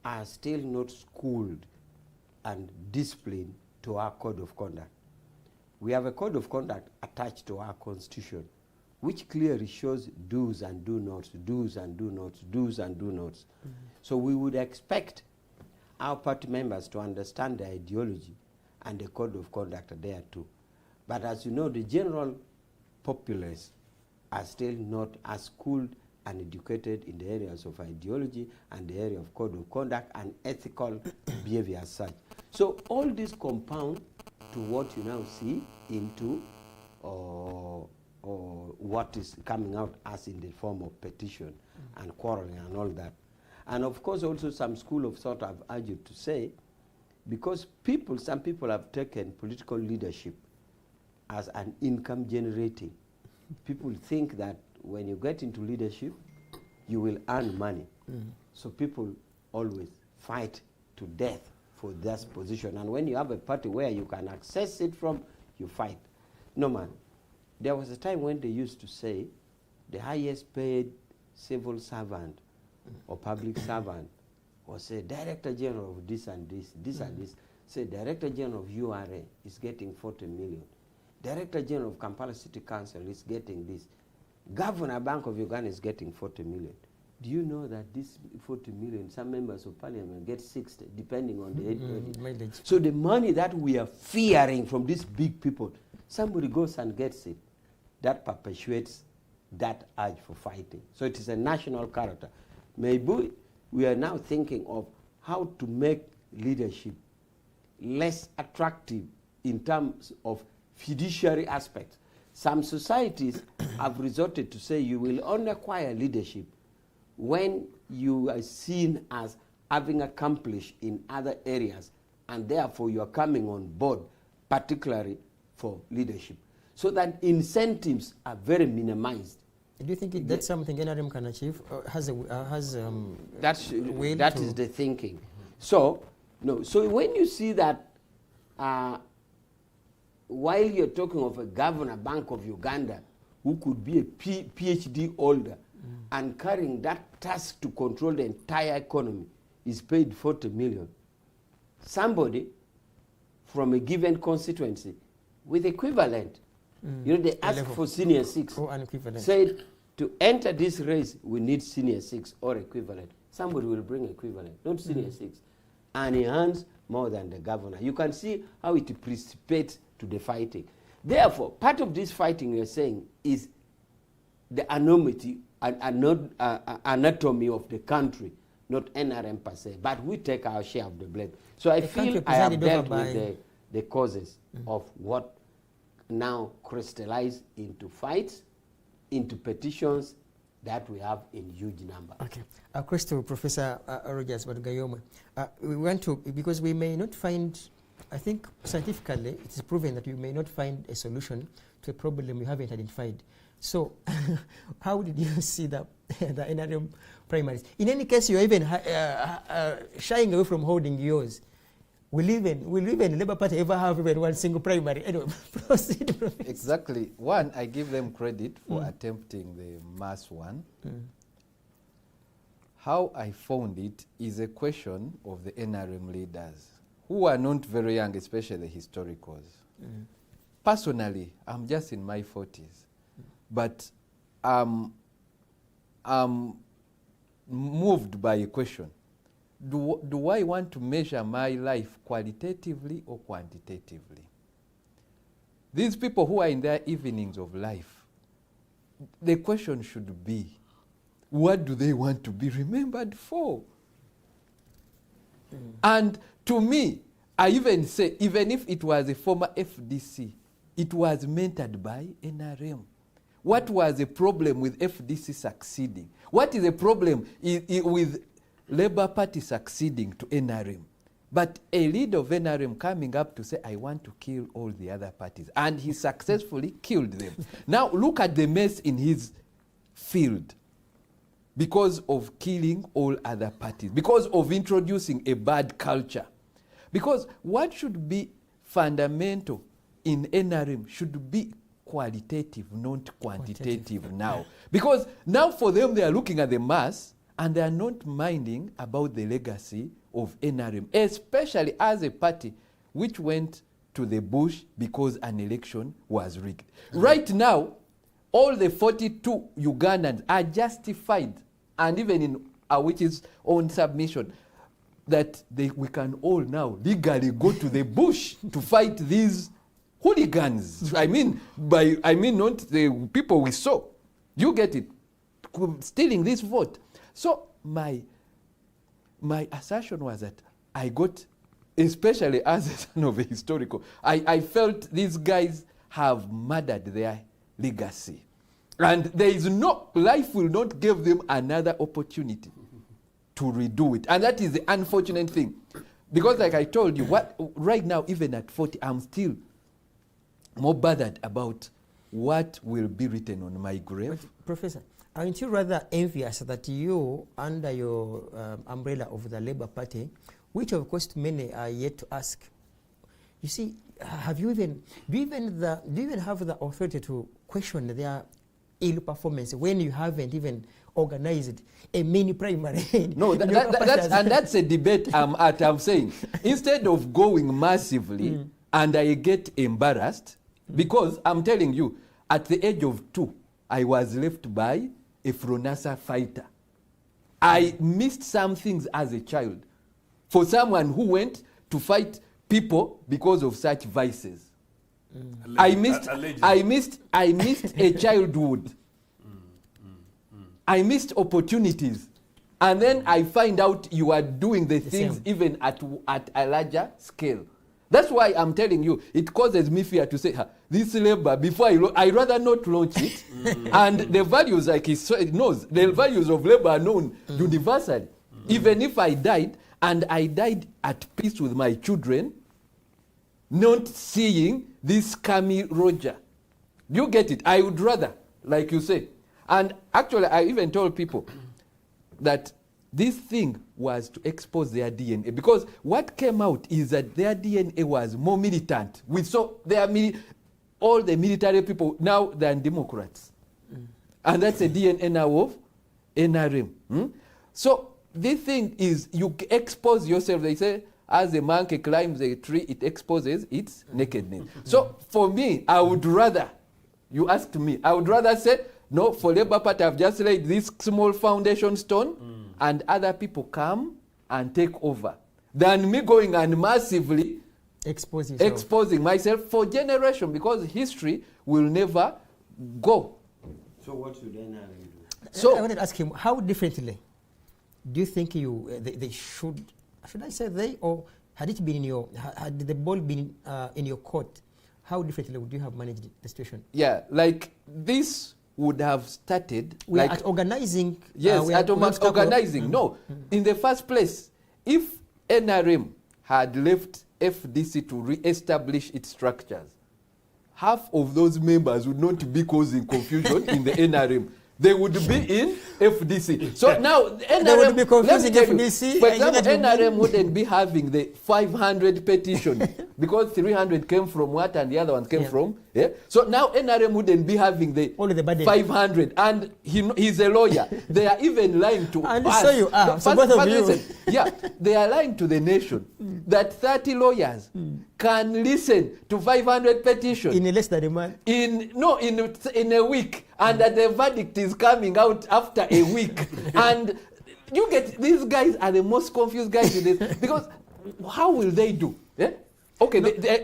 C: are still not schooled and disciplined to our code of conduct. We have a code of conduct attached to our constitution, which clearly shows do's and do nots, do's and do nots, do's and do nots. So we would expect our party members to understand the ideology and the code of conduct there too. But as you know, the general populace are still not as schooled and educated in the areas of ideology and the area of code of conduct and ethical behavior as such. So all this compound to what you now see into or what is coming out as in the form of petition and quarreling and all that. And of course also some school of thought have argued to say Because some people have taken political leadership as an income generating. People think that when you get into leadership, you will earn money. So people always fight to death for this position. And when you have a party where you can access it from, you fight. No, man. There was a time when they used to say the highest paid civil servant or public servant was a director general of this and this, and this. Say director general of URA is getting 40 million. Director general of Kampala City Council is getting this. Governor Bank of Uganda is getting 40 million. Do you know that this 40 million, some members of parliament get 60, depending on the So the money that we are fearing from these big people, somebody goes and gets it. That perpetuates that urge for fighting. So it is a national character. Maybe we are now thinking of how to make leadership less attractive in terms of fiduciary aspects. Some societies have resorted to say you will only acquire leadership when you are seen as having accomplished in other areas, and therefore you are coming on board, particularly for leadership. So that incentives are very minimized.
B: Do you think that's something NRM can achieve?
C: That is the thinking. So, no. So when you see that, while you're talking of a governor, Bank of Uganda, who could be a PhD holder and carrying that task to control the entire economy, is paid 40 million. Somebody from a given constituency with equivalent, you know, they ask for senior 6.
B: Or an equivalent.
C: Said, to enter this race, we need senior 6 or equivalent. Somebody will bring equivalent, not senior 6. And he earns more than the governor. You can see how it precipitates to the fighting. Therefore, part of this fighting you're saying is the anonymity anatomy of the country, not NRM per se, but we take our share of the blame. So I feel I have dealt with the causes of what now crystallize into fights, into petitions that we have in huge number.
B: Okay. Question to Professor Rogers Barigayomwe. We want to, because we may not find, I think scientifically it is proven that we may not find a solution to a problem we haven't identified. So how did you see the NRM primaries? In any case, you're even shying away from holding yours. Will even Labour Party ever have even one single primary? Anyway, proceed, Professor.
D: Exactly. One, I give them credit for attempting the mass one. How I found it is a question of the NRM leaders, who are not very young, especially historicals. Personally, I'm just in my 40s, but I'm moved by a question. Do I want to measure my life qualitatively or quantitatively? These people who are in their evenings of life, the question should be, what do they want to be remembered for? And to me, I even say, even if it was a former FDC, it was mentored by NRM. What was the problem with FDC succeeding? What is the problem with Labour Party succeeding to NRM? But a leader of NRM coming up to say, I want to kill all the other parties. And he successfully killed them. Now look at the mess in his field. Because of killing all other parties. Because of introducing a bad culture. Because what should be fundamental in NRM should be qualitative, not quantitative now. Because now for them they are looking at the mass and they are not minding about the legacy of NRM, especially as a party which went to the bush because an election was rigged. Right now, all the 42 Ugandans are justified, and even in Awich's own submission, that we can all now legally go to the bush to fight these hooligans. I mean not the people we saw. You get it? Stealing this vote. So my assertion was that I got, especially as a son of a historical, I felt these guys have murdered their legacy. And there is no, life will not give them another opportunity to redo it. And that is the unfortunate thing. Because like I told you, right now, even at 40, I'm still more bothered about what will be written on my grave.
B: But Professor, aren't you rather envious that you, under your umbrella of the Labour Party, which of course many are yet to ask, you see, do you even have the authority to question their ill performance when you haven't even organized a mini primary?
D: No, that's a debate I'm saying. Instead of going massively and I get embarrassed, because I'm telling you, at the age of 2, I was left by a Fronasa fighter. I missed some things as a child. For someone who went to fight people because of such vices. I missed a childhood. I missed opportunities. And then I find out you are doing the things even at a larger scale. That's why I'm telling you, it causes me fear to say, this labor, before I rather not launch it. And the values, like he knows, the values of labor are known universally. Even if I died, and I died at peace with my children, not seeing this scammy Roger. You get it? I would rather, like you say. And actually, I even told people that this thing was to expose their DNA, because what came out is that their DNA was more militant. We saw all the military people now than Democrats. And that's a DNA now of NRM. So this thing is, you expose yourself. They say, as a monkey climbs a tree, it exposes its nakedness. So for me, I would rather, you asked me, I would rather say, no, for Labour Party, I've just laid this small foundation stone, and other people come and take over, than me going and massively exposing myself for generation, because history will never go.
C: So what should NRM do?
B: So I wanted to ask him, how differently do you think they should I say they, or had it been had the ball been in your court, how differently would you have managed the situation?
D: Yeah, like this would have started.
B: We are at organizing.
D: Yes, at organizing. No, in the first place, if NRM had left FDC to re-establish its structures, half of those members would not be causing confusion in the NRM. They would be in FDC. So now NRM
B: would be confusing FDC.
D: For example, NRM wouldn't be having the 500 petition because 300 came from what and the other one came from. Yeah. So now NRM wouldn't be having the 500, and he's a lawyer. They are even lying to
B: and
D: us.
B: So you are. So both of you.
D: Listen, yeah, they are lying to the nation that 30 lawyers can listen to 500 petitions
B: in less than a month.
D: In a week, and that the verdict is coming out after a week. And you get, these guys are the most confused guys in this, because how will they do? Yeah? Okay,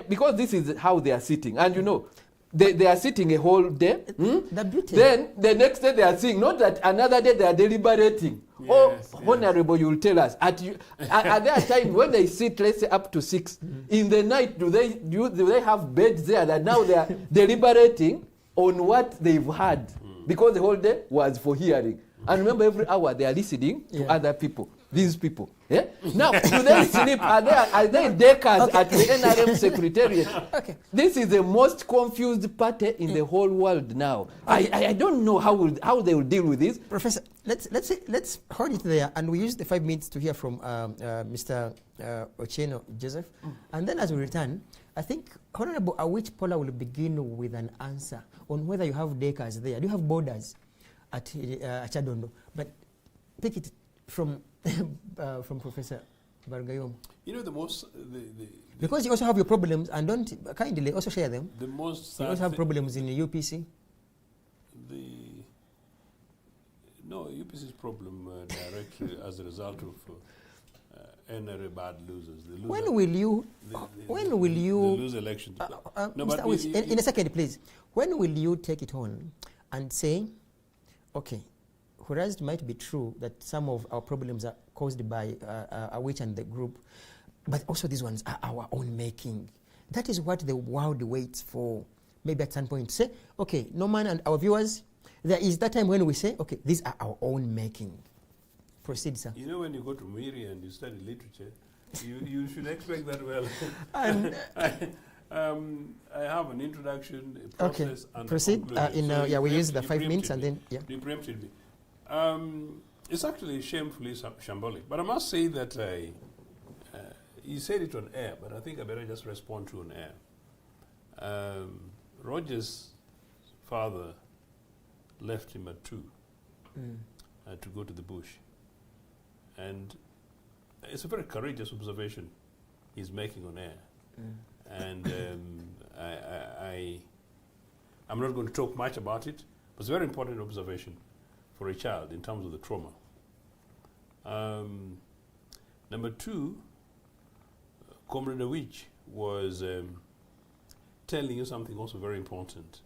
D: because this is how they are sitting, and you know, they are sitting a whole day. Then the next day they are seeing, not that another day they are deliberating. Yes, Honorable, you will tell us. At their time, when they sit, let's say up to 6, in the night, do they have beds there that now they are deliberating on what they've had? Because the whole day was for hearing. And remember, every hour they are listening to other people, these people. Yeah? Now, do they sleep? Are they deckers at the NRM Secretariat? Okay. This is the most confused party in the whole world now. I don't know how they will deal with this.
B: Professor, let's hold it there, and we use the 5 minutes to hear from Mr. Ochieno, Joseph. And then as we return, I think Honorable Awich Pollar will begin with an answer on whether you have deckers there. Do you have borders at Chadondo? But pick it from Professor Barigayomwe.
E: You know,
B: because you also have your problems, and don't kindly also share them.
E: The most
B: you also have problems in the UPC.
E: UPC's problem directly as a result of NRA bad losers.
B: When will you
E: lose election?
B: Mr. Awich, in a second, please. When will you take it on and say, okay, whereas it might be true that some of our problems are caused by Awich and the group, but also these ones are our own making. That is what the world waits for. Maybe at some point say, okay, Norman and our viewers, there is that time when we say, okay, these are our own making. Proceed, sir.
E: You know, when you go to Miri and you study literature, You should expect that well.
B: And
E: I have an introduction, a process, and
B: proceed.
E: a conclusion. So
B: Yeah, we use the
E: you
B: 5 minutes
E: preempted
B: and then, yeah.
E: You preempted me. It's actually shamefully shambolic. But I must say that you said it on air, but I think I better just respond to on air. Roger's father left him at 2 to go to the bush. And it's a very courageous observation he's making on air. And I'm not going to talk much about it, but it's a very important observation for a child in terms of the trauma. Number 2, Comrade Awich was telling you something also very important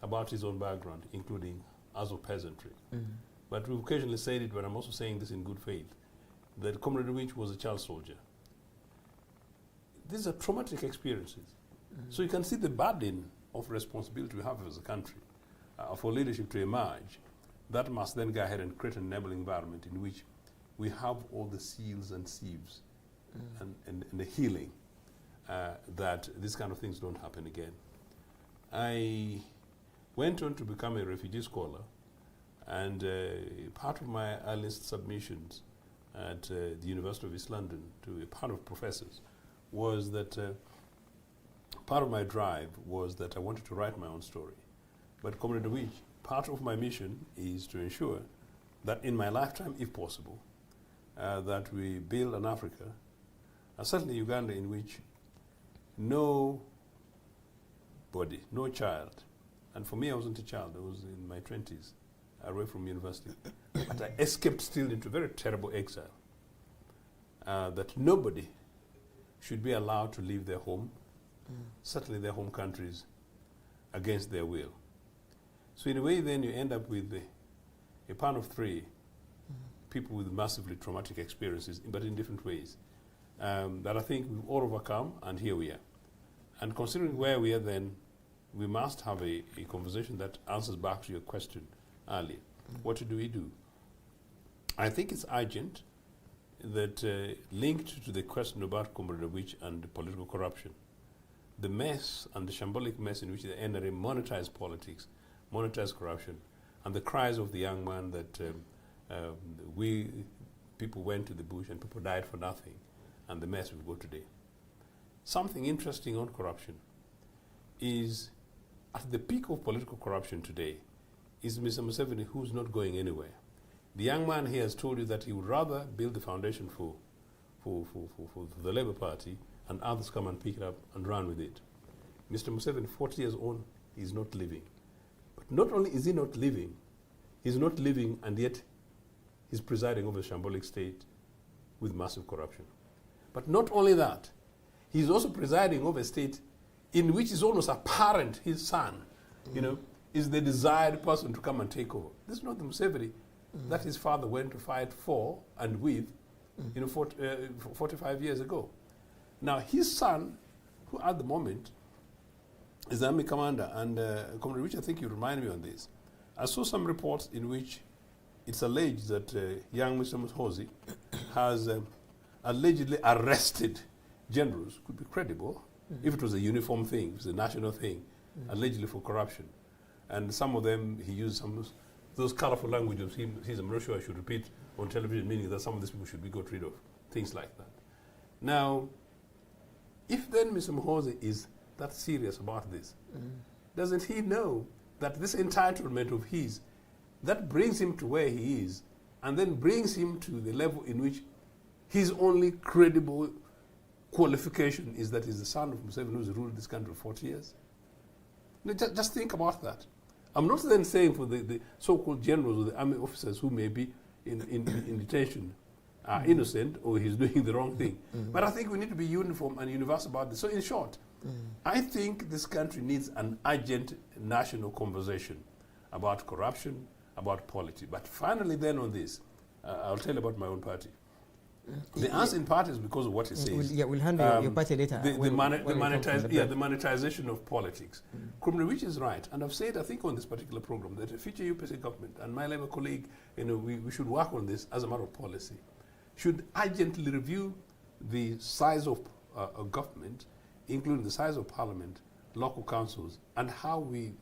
E: about his own background, including as of peasantry. But we've occasionally said it, but I'm also saying this in good faith, that Comrade Awich was a child soldier. These are traumatic experiences. So you can see the burden of responsibility we have as a country for leadership to emerge. That must then go ahead and create an enabling environment in which we have all the seals and sieves and the healing that these kind of things don't happen again. I went on to become a refugee scholar, and part of my earliest submissions at the University of East London to a part of professors was that part of my drive was that I wanted to write my own story. But Comrade Awich, part of my mission is to ensure that in my lifetime, if possible, that we build an Africa, certainly Uganda, in which no child, and for me I wasn't a child, I was in my 20s, away from university, but I escaped still into very terrible exile, that nobody should be allowed to leave their home, certainly their home countries, against their will. So in a way then you end up with a pan of 3 people with massively traumatic experiences, but in different ways, that I think we've all overcome, and here we are. And considering where we are then, we must have a conversation that answers back to your question earlier. What do we do? I think it's urgent that linked to the question about Comrade Awich and political corruption, the mess and the shambolic mess in which the NRM monetized politics, monetized corruption, and the cries of the young man that people went to the bush and people died for nothing, and the mess we've got today. Something interesting on corruption is, at the peak of political corruption today, is Mr. Museveni, who's not going anywhere. The young man here has told you that he would rather build the foundation for the Labour Party and others come and pick it up and run with it. Mr. Museveni, 40 years on, is not living. But not only is he not living, he's not living, and yet he's presiding over a shambolic state with massive corruption. But not only that, he's also presiding over a state in which is almost apparent his son, is the desired person to come and take over. This is not the Museveni that his father went to fight for and with 45 years ago. Now his son, who at the moment is the army commander, and Comrade Rich, I think you remind me on this. I saw some reports in which it's alleged that young Mr. Mushozi has allegedly arrested generals. Could be credible if it was a uniform thing, if it was a national thing, allegedly for corruption. And some of them, he used some those colorful language of him. I'm not sure I should repeat on television, meaning that some of these people should be got rid of, things like that. Now, if then Mr. Mushozi is that serious about this, doesn't he know that this entitlement of his, that brings him to where he is, and then brings him to the level in which his only credible qualification is that he's the son of Museveni, who's ruled this country for 40 years? Now, just think about that. I'm not then saying for the so-called generals or the army officers who may be in detention are innocent or he's doing the wrong thing. But I think we need to be uniform and universal about this. So in short, I think this country needs an urgent national conversation about corruption, about politics. But finally then on this, I'll tell you about my own party. The answer in part is because of what he says.
B: We'll handle your party later.
E: The monetization of politics. Comrade Rich is right, and I've said, I think, on this particular program that a future UPC government and my Labour colleague, we should work on this as a matter of policy. Should urgently review the size of a government, including the size of parliament, local councils, and how we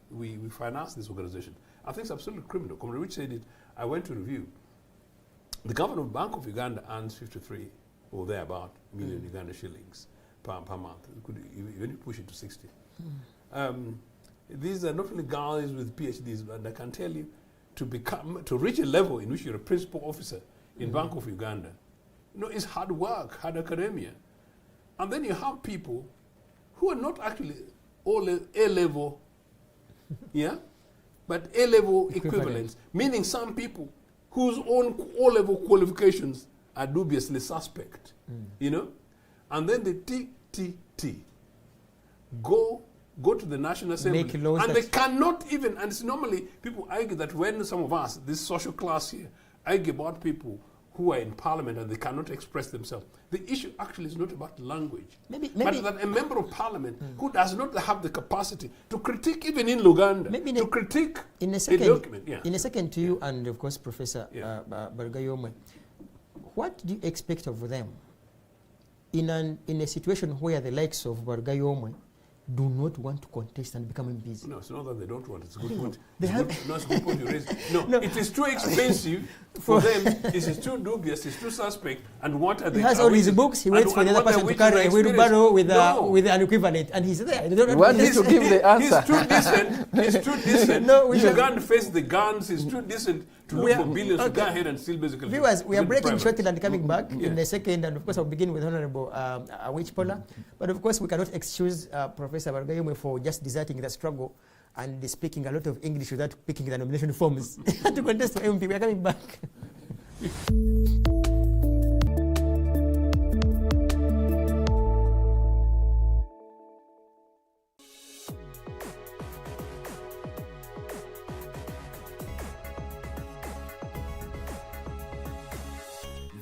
E: finance this organization. I think it's absolutely criminal. Comrade Rich said it. I went to review. The governor of Bank of Uganda earns 53 or thereabout million Uganda shillings per month. It could even push it to 60. These are not only guys with PhDs, but I can tell you, to reach a level in which you're a principal officer in Bank of Uganda, it's hard work, hard academia. And then you have people who are not actually A-level, yeah, but A-level equivalents, meaning some people whose own O-level qualifications are dubiously suspect, and then the TTT go to the National Assembly, and they cannot even, and it's normally, people argue that when some of us, this social class here, argue about people who are in parliament and they cannot express themselves. The issue actually is not about language, but that a member of parliament who does not have the capacity to critique even in Luganda, to critique
B: in a second,
E: a document. Yeah.
B: In a second to you and of course Professor Barigayomwe, what do you expect of them in a situation where the likes of Barigayomwe do not want to contest and become MPs?
E: No, it's not that they don't want. It's a good point.
B: It's
E: a good point you raise. No, it is too expensive for them. It is too dubious. It's too suspect. And what are they?
B: He has all his books. He waits for the other person to carry a wheelbarrow with an equivalent, and he's there.
D: You want me to give the answer?
E: He's too decent. He's too decent.
B: No,
E: he can't face the guns. He's too decent to look for billions to go ahead and still basically.
B: Viewers, we are breaking shortly and coming back in a second, and of course I'll begin with Honorable Awich Pollar. But of course we cannot excuse Professor Barigayomwe for just deserting the struggle and speaking a lot of English without picking the nomination forms to contest for MP. We are coming back.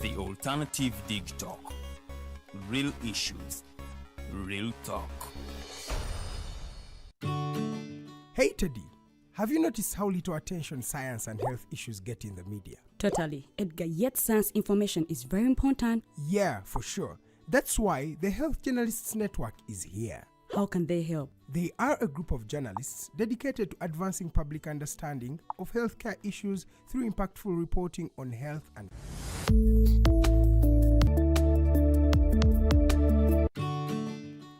A: The Alternative Dig Talk. Real issues, real talk.
F: Hey Teddy, have you noticed how little attention science and health issues get in the media?
G: Totally, Edgar, yet science information is very important.
F: Yeah, for sure. That's why the Health Journalists Network is here.
G: How can they help?
F: They are a group of journalists dedicated to advancing public understanding of healthcare issues through impactful reporting on health and...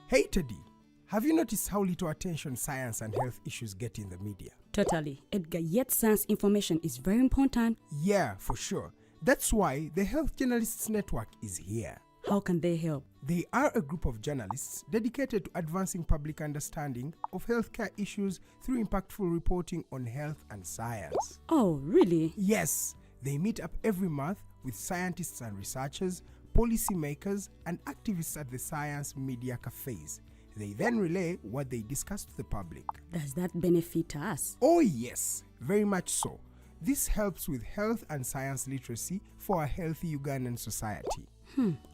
F: Hey Teddy, have you noticed how little attention science and health issues get in the media?
G: Totally, Edgar, yet science information is very important.
F: Yeah, for sure. That's why the Health Journalists Network is here.
G: How can they help?
F: They are a group of journalists dedicated to advancing public understanding of healthcare issues through impactful reporting on health and science.
G: Oh, really?
F: Yes, they meet up every month with scientists and researchers, policymakers, and activists at the science media cafes. They then relay what they discuss to the public.
G: Does that benefit us?
F: Oh yes, very much so. This helps with health and science literacy for a healthy Ugandan society.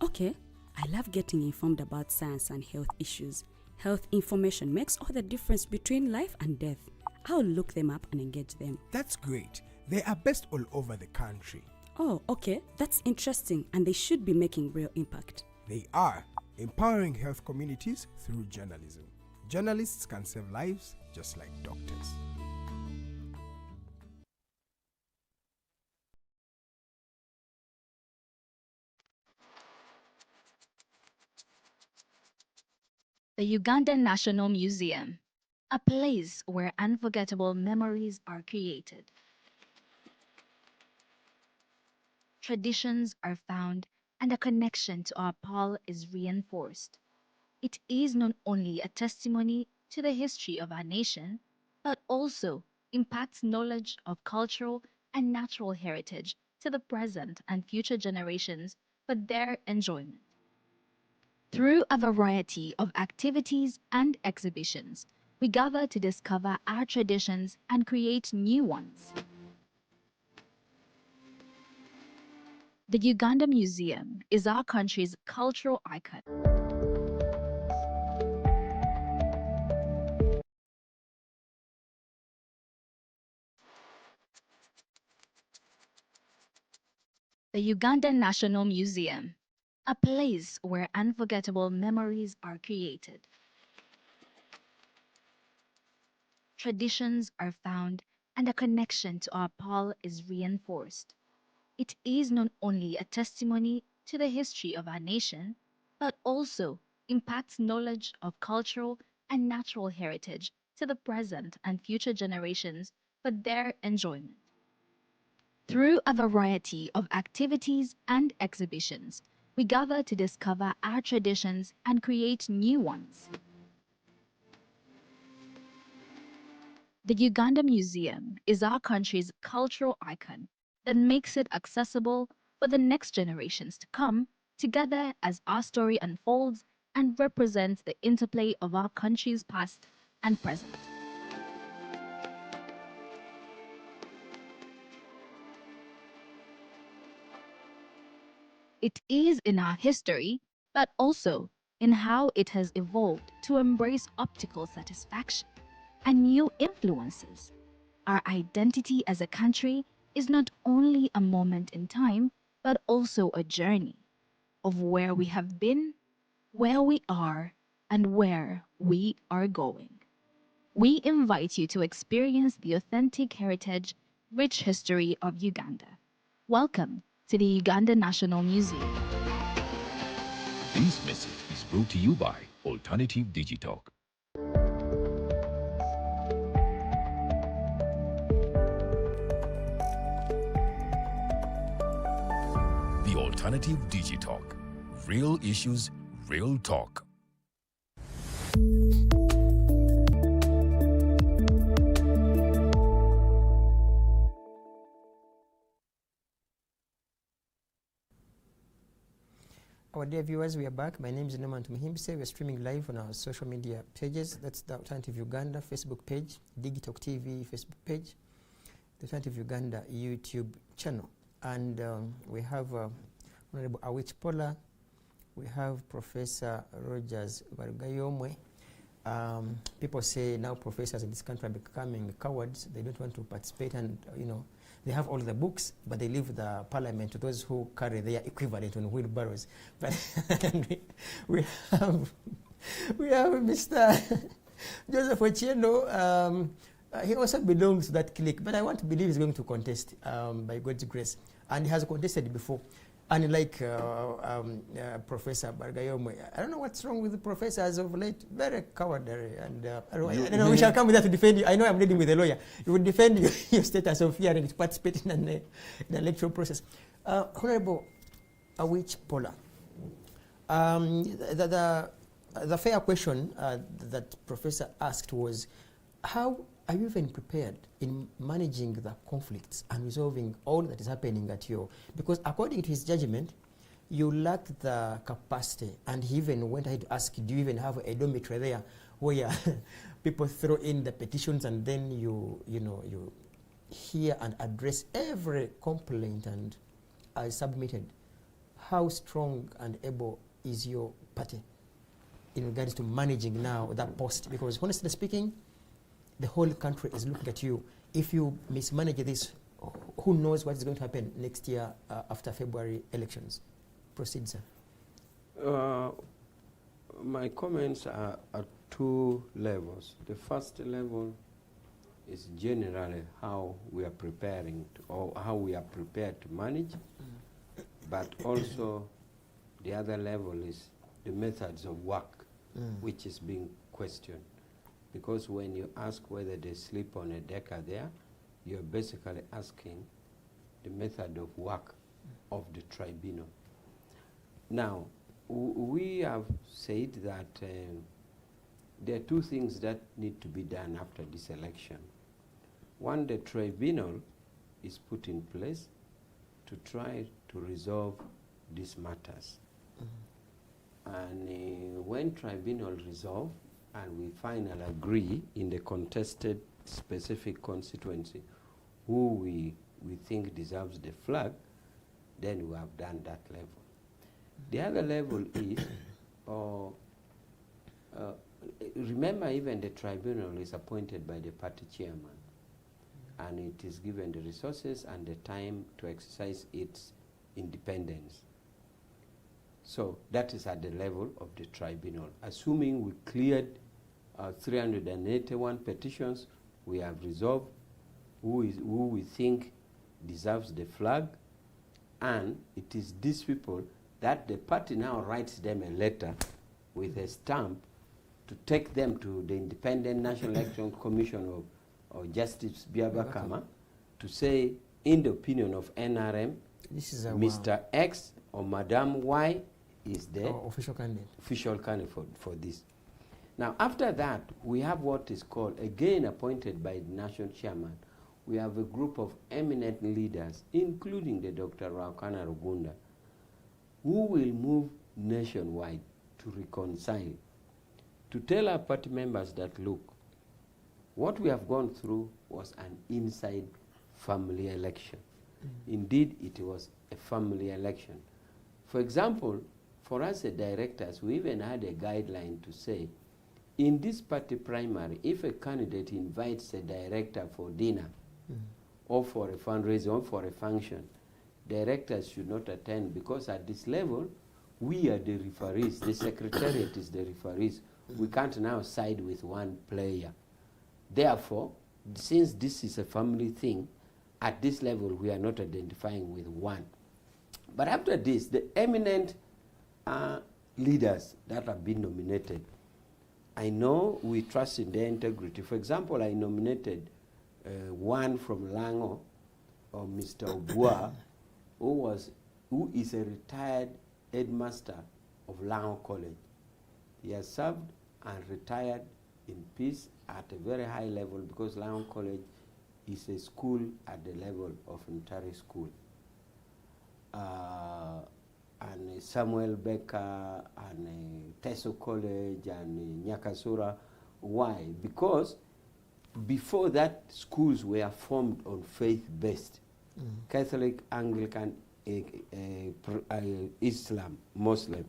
G: Okay. I love getting informed about science and health issues. Health information makes all the difference between life and death. I'll look them up and engage them.
F: That's great. They are based all over the country.
G: Oh, okay. That's interesting, and they should be making real impact.
F: They are empowering health communities through journalism. Journalists can save lives just like doctors.
H: The Ugandan National Museum, a place where unforgettable memories are created. Traditions are found and a connection to our Pearl is reinforced. It is not only a testimony to the history of our nation, but also impacts knowledge of cultural and natural heritage to the present and future generations for their enjoyment. Through a variety of activities and exhibitions, we gather to discover our traditions and create new ones. The Uganda Museum is our country's cultural icon. The Ugandan National Museum, a place where unforgettable memories are created. Traditions are found and a connection to our Paul is reinforced. It is not only a testimony to the history of our nation, but also impacts knowledge of cultural and natural heritage to the present and future generations for their enjoyment. Through a variety of activities and exhibitions, we gather to discover our traditions and create new ones. The Uganda Museum is our country's cultural icon that makes it accessible for the next generations to come together as our story unfolds and represents the interplay of our country's past and present. It is in our history, but also in how it has evolved to embrace optical satisfaction and new influences. Our identity as a country is not only a moment in time, but also a journey of where we have been, where we are, and where we are going. We invite you to experience the authentic heritage, rich history of Uganda. Welcome to the Uganda National Museum.
A: This message is brought to you by Alternative Digitalk. The Alternative Digitalk. Real issues, real talk.
B: Our dear viewers, we are back. My name is Norman Tumuhimbise. We're streaming live on our social media pages. That's the Alternative Uganda Facebook page, Digitalk TV Facebook page, the Alternative Uganda YouTube channel. And we have Honorable Awich Pollar. We have Professor Rogers Barigayomwe. People say now professors in this country are becoming cowards. They don't want to participate, and they have all the books, but they leave the parliament to those who carry their equivalent on wheelbarrows. But we have Mr. Joseph Ochieno. He also belongs to that clique, but I want to believe he's going to contest by God's grace, and he has contested before. Unlike Professor Barigayomwe, I don't know what's wrong with the professor as of late. Very cowardly, and I know we shall come with that to defend you. I know I'm leading with a lawyer. You will defend your status of fearing to participate in the electoral process. Honorable Awich Pollar, the fair question that Professor asked was, how are you even prepared in managing the conflicts and resolving all that is happening at your... Because according to his judgment, you lack the capacity, and he even went ahead to ask, do you even have a dormitory there where people throw in the petitions and then you hear and address every complaint and submitted? How strong and able is your party in regards to managing now that post? Because honestly speaking, the whole country is looking at you. If you mismanage this, who knows what is going to happen next year after February elections? Proceed, sir.
C: My comments are at two levels. The first level is generally how we are preparing or how we are prepared to manage, but also the other level is the methods of work, which is being questioned. Because when you ask whether they sleep on a decker there, you're basically asking the method of work of the tribunal. Now, we have said that there are two things that need to be done after this election. One, the tribunal is put in place to try to resolve these matters. And when tribunal resolve, and we finally agree in the contested specific constituency who we think deserves the flag, then we have done that level. The other level is, remember even the tribunal is appointed by the party chairman, and it is given the resources and the time to exercise its independence. So that is at the level of the tribunal. Assuming we cleared 381 petitions, we have resolved who we think deserves the flag, and it is these people that the party now writes them a letter with a stamp to take them to the Independent National Election Commission of Justice Biabakama to say, in the opinion of NRM,
B: This is
C: Mr. X or Madam Y is the
B: official candidate
C: for this. Now, after that, we have what is called, again appointed by the national chairman, we have a group of eminent leaders, including the Dr. Raukana Rugunda, who will move nationwide to reconcile, to tell our party members that, look, what we have gone through was an inside family election. Indeed, it was a family election. For example, for us as directors, we even had a guideline to say, in this party primary, if a candidate invites a director for dinner, or for a fundraiser, or for a function, directors should not attend, because at this level, we are the referees. The secretariat is the referees. We can't now side with one player. Therefore, since this is a family thing, at this level, we are not identifying with one. But after this, the eminent leaders that have been nominated, I know we trust in their integrity. For example, I nominated one from Lango, or Mr. Obua, who is a retired headmaster of Lango College. He has served and retired in peace at a very high level, because Lango College is a school at the level of military school. And Samuel Becker, and Teso College, and Nyakasura. Why? Because before that, schools were formed on faith-based. Catholic, Anglican, Islam, Muslim.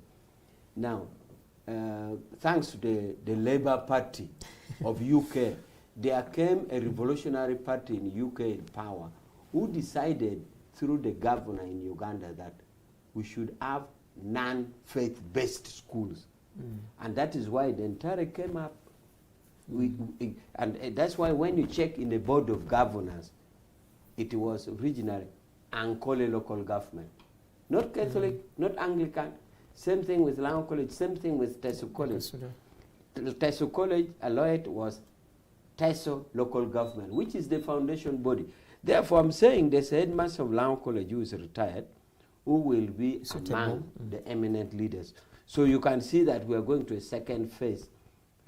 C: Now, thanks to the Labour Party of UK, there came a revolutionary party in UK in power, who decided through the governor in Uganda that we should have non-faith-based schools. And that is why the entire came up. And that's why when you check in the board of governors, it was originally Ankole local government. Not Catholic, not Anglican. Same thing with Lango College, same thing with Teso College. Teso College, Aloet was Teso local government, which is the foundation body. Therefore, I'm saying there's a headmaster of Lango College who is retired, who will be among the eminent leaders. So you can see that we are going to a second phase,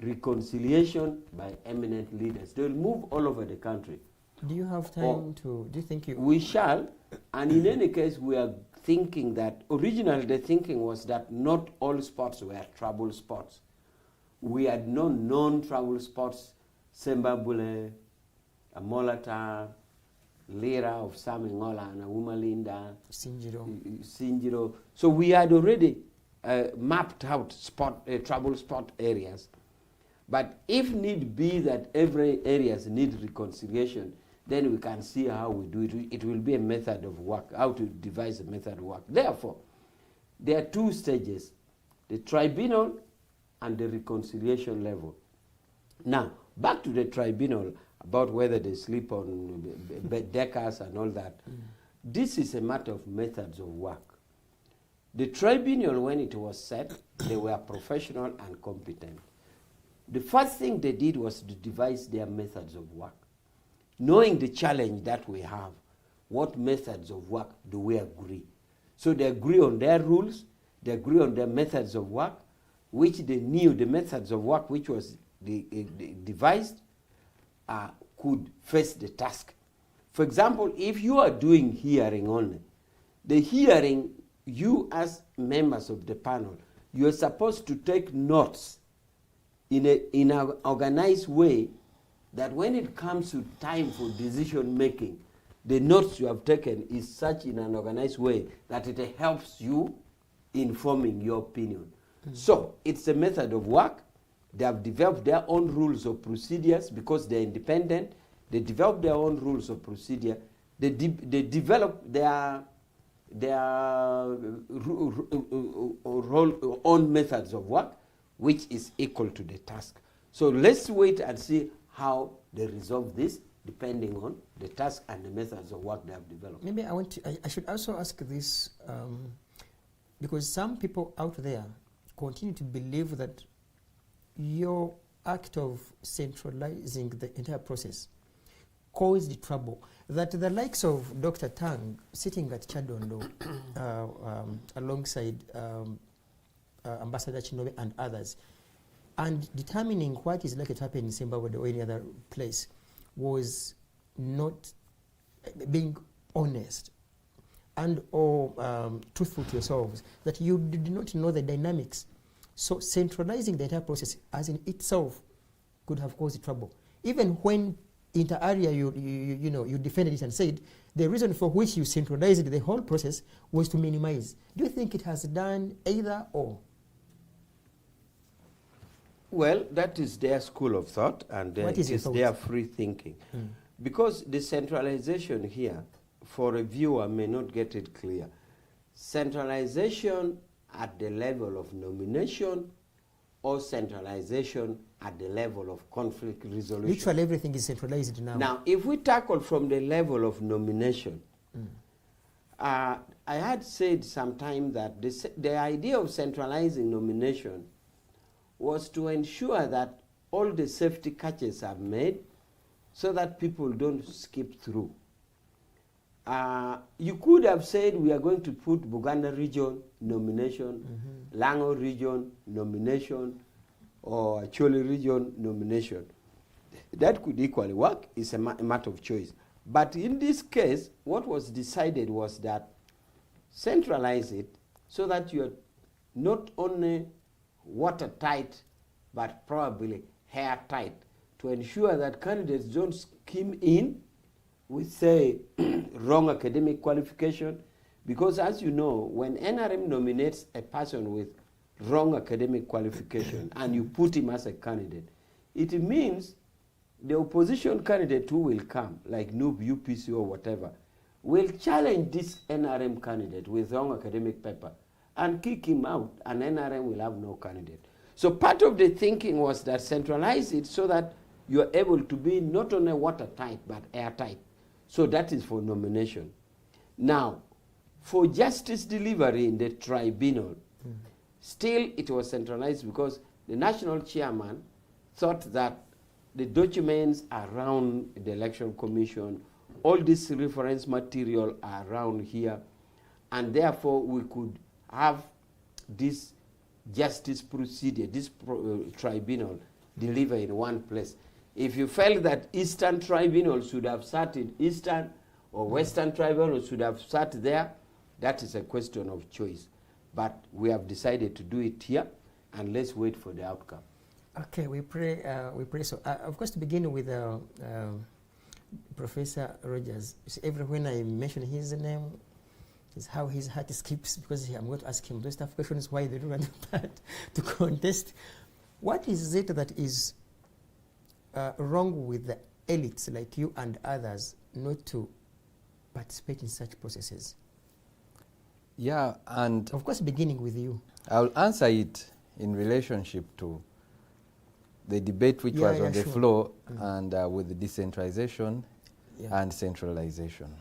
C: reconciliation by eminent leaders. They will move all over the country.
B: Do you have time to, do you think you...
C: We shall, and in any case, we are thinking that, originally the thinking was that not all sports were trouble sports. We had no non-trouble sports, Sembabule, Molata, Lira of Samingola, and Umalinda, Sinjiro. So we had already mapped out trouble sport areas. But if need be that every areas need reconciliation, then we can see how we do it. It will be a method of work, how to devise a method of work. Therefore, there are two stages, the tribunal and the reconciliation level. Now, back to the tribunal, about whether they sleep on deckers and all that. This is a matter of methods of work. The tribunal, when it was set, they were professional and competent. The first thing they did was to devise their methods of work. Knowing the challenge that we have, what methods of work do we agree? So they agree on their rules, they agree on their methods of work, which they knew the methods of work which was devised could face the task. For example, if you are doing hearing only, the hearing, you as members of the panel, you are supposed to take notes in an organized way, that when it comes to time for decision making, the notes you have taken is such in an organized way that it helps you in forming your opinion. So it's a method of work. They have developed their own rules of procedures because they're independent. They develop their own rules of procedure. They develop their their own methods of work, which is equal to the task. So let's wait and see how they resolve this, depending on the task and the methods of work they have developed.
B: Maybe I should also ask this, because some people out there continue to believe that your act of centralizing the entire process caused trouble, that the likes of Dr. Tang sitting at Chadondo alongside Ambassador Chinobe and others, and determining what is likely to happen in Zimbabwe or any other place, was not being honest and or truthful to yourselves, that you did not know the dynamics. So centralizing the entire process as in itself could have caused trouble. Even when inter alia you defended it and said the reason for which you centralized the whole process was to minimize. Do you think it has done either or?
C: Well, that is their school of thought, and it is their free thinking. Because the centralization here, for a viewer, may not get it clear. Centralization at the level of nomination or centralization at the level of conflict resolution.
B: Literally everything is centralized now.
C: Now, if we tackle from the level of nomination, I had said sometime that the idea of centralizing nomination was to ensure that all the safety catches are made so that people don't skip through. You could have said we are going to put Buganda region nomination, Lango region nomination, or Chole region nomination. That could equally work. It's a matter of choice. But in this case, what was decided was that centralize it so that you're not only watertight, but probably hairtight, to ensure that candidates don't skim in with, say, wrong academic qualification. Because as you know, when NRM nominates a person with wrong academic qualification and you put him as a candidate, it means the opposition candidate who will come, like NUB, UPC or whatever, will challenge this NRM candidate with wrong academic paper and kick him out, and NRM will have no candidate. So part of the thinking was that centralize it so that you are able to be not only watertight but airtight. So that is for nomination. Now, for justice delivery in the tribunal, still it was centralized because the national chairman thought that the documents around the election commission, all this reference material are around here, and therefore we could have this justice procedure, this tribunal deliver in one place. If you felt that Eastern Tribunal should have sat in Eastern or Western Tribunal should have sat there, that is a question of choice. But we have decided to do it here, and let's wait for the outcome.
B: Okay, we pray. So, of course, to begin with, Professor Rogers, when I mention his name, is how his heart skips, because I'm going to ask him those tough questions, why they don't want to contest. What is it that is wrong with the elites like you and others not to participate in such processes?
D: Yeah, and
B: of course, beginning with you.
D: I'll answer it in relationship to the debate which was on the floor and with the decentralization and centralization.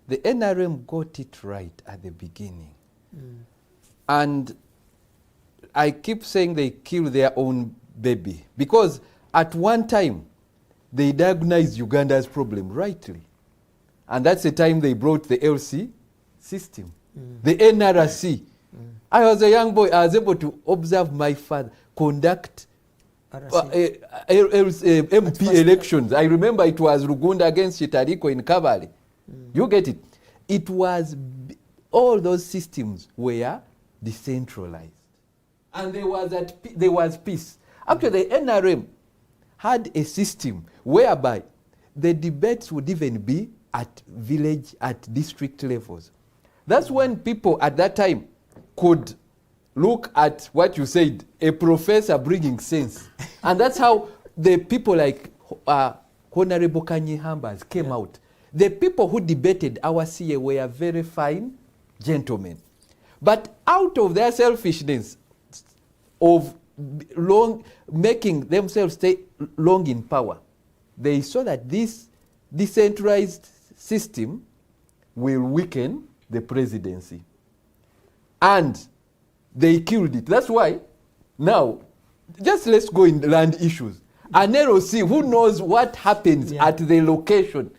D: The NRM got it right at the beginning. And I keep saying they kill their own baby, because at one time they diagnosed Uganda's problem rightly. And that's the time they brought the LC system, the NRC. I was a young boy, I was able to observe my father conduct MP elections. I remember it was Rugunda against Chitariko in Kabale. You get it? It was, all those systems were decentralized. And there was peace. Actually, the NRM had a system whereby the debates would even be at village, at district levels. That's when people at that time could look at what you said, a professor bringing sense. And that's how the people like Honorable Kanye Hambers came out. The people who debated our CA were very fine gentlemen. But out of their selfishness of making themselves stay long in power, they saw that this decentralized system will weaken the presidency. And they killed it. That's why now, just let's go in land issues. An LOC who knows what happens at the location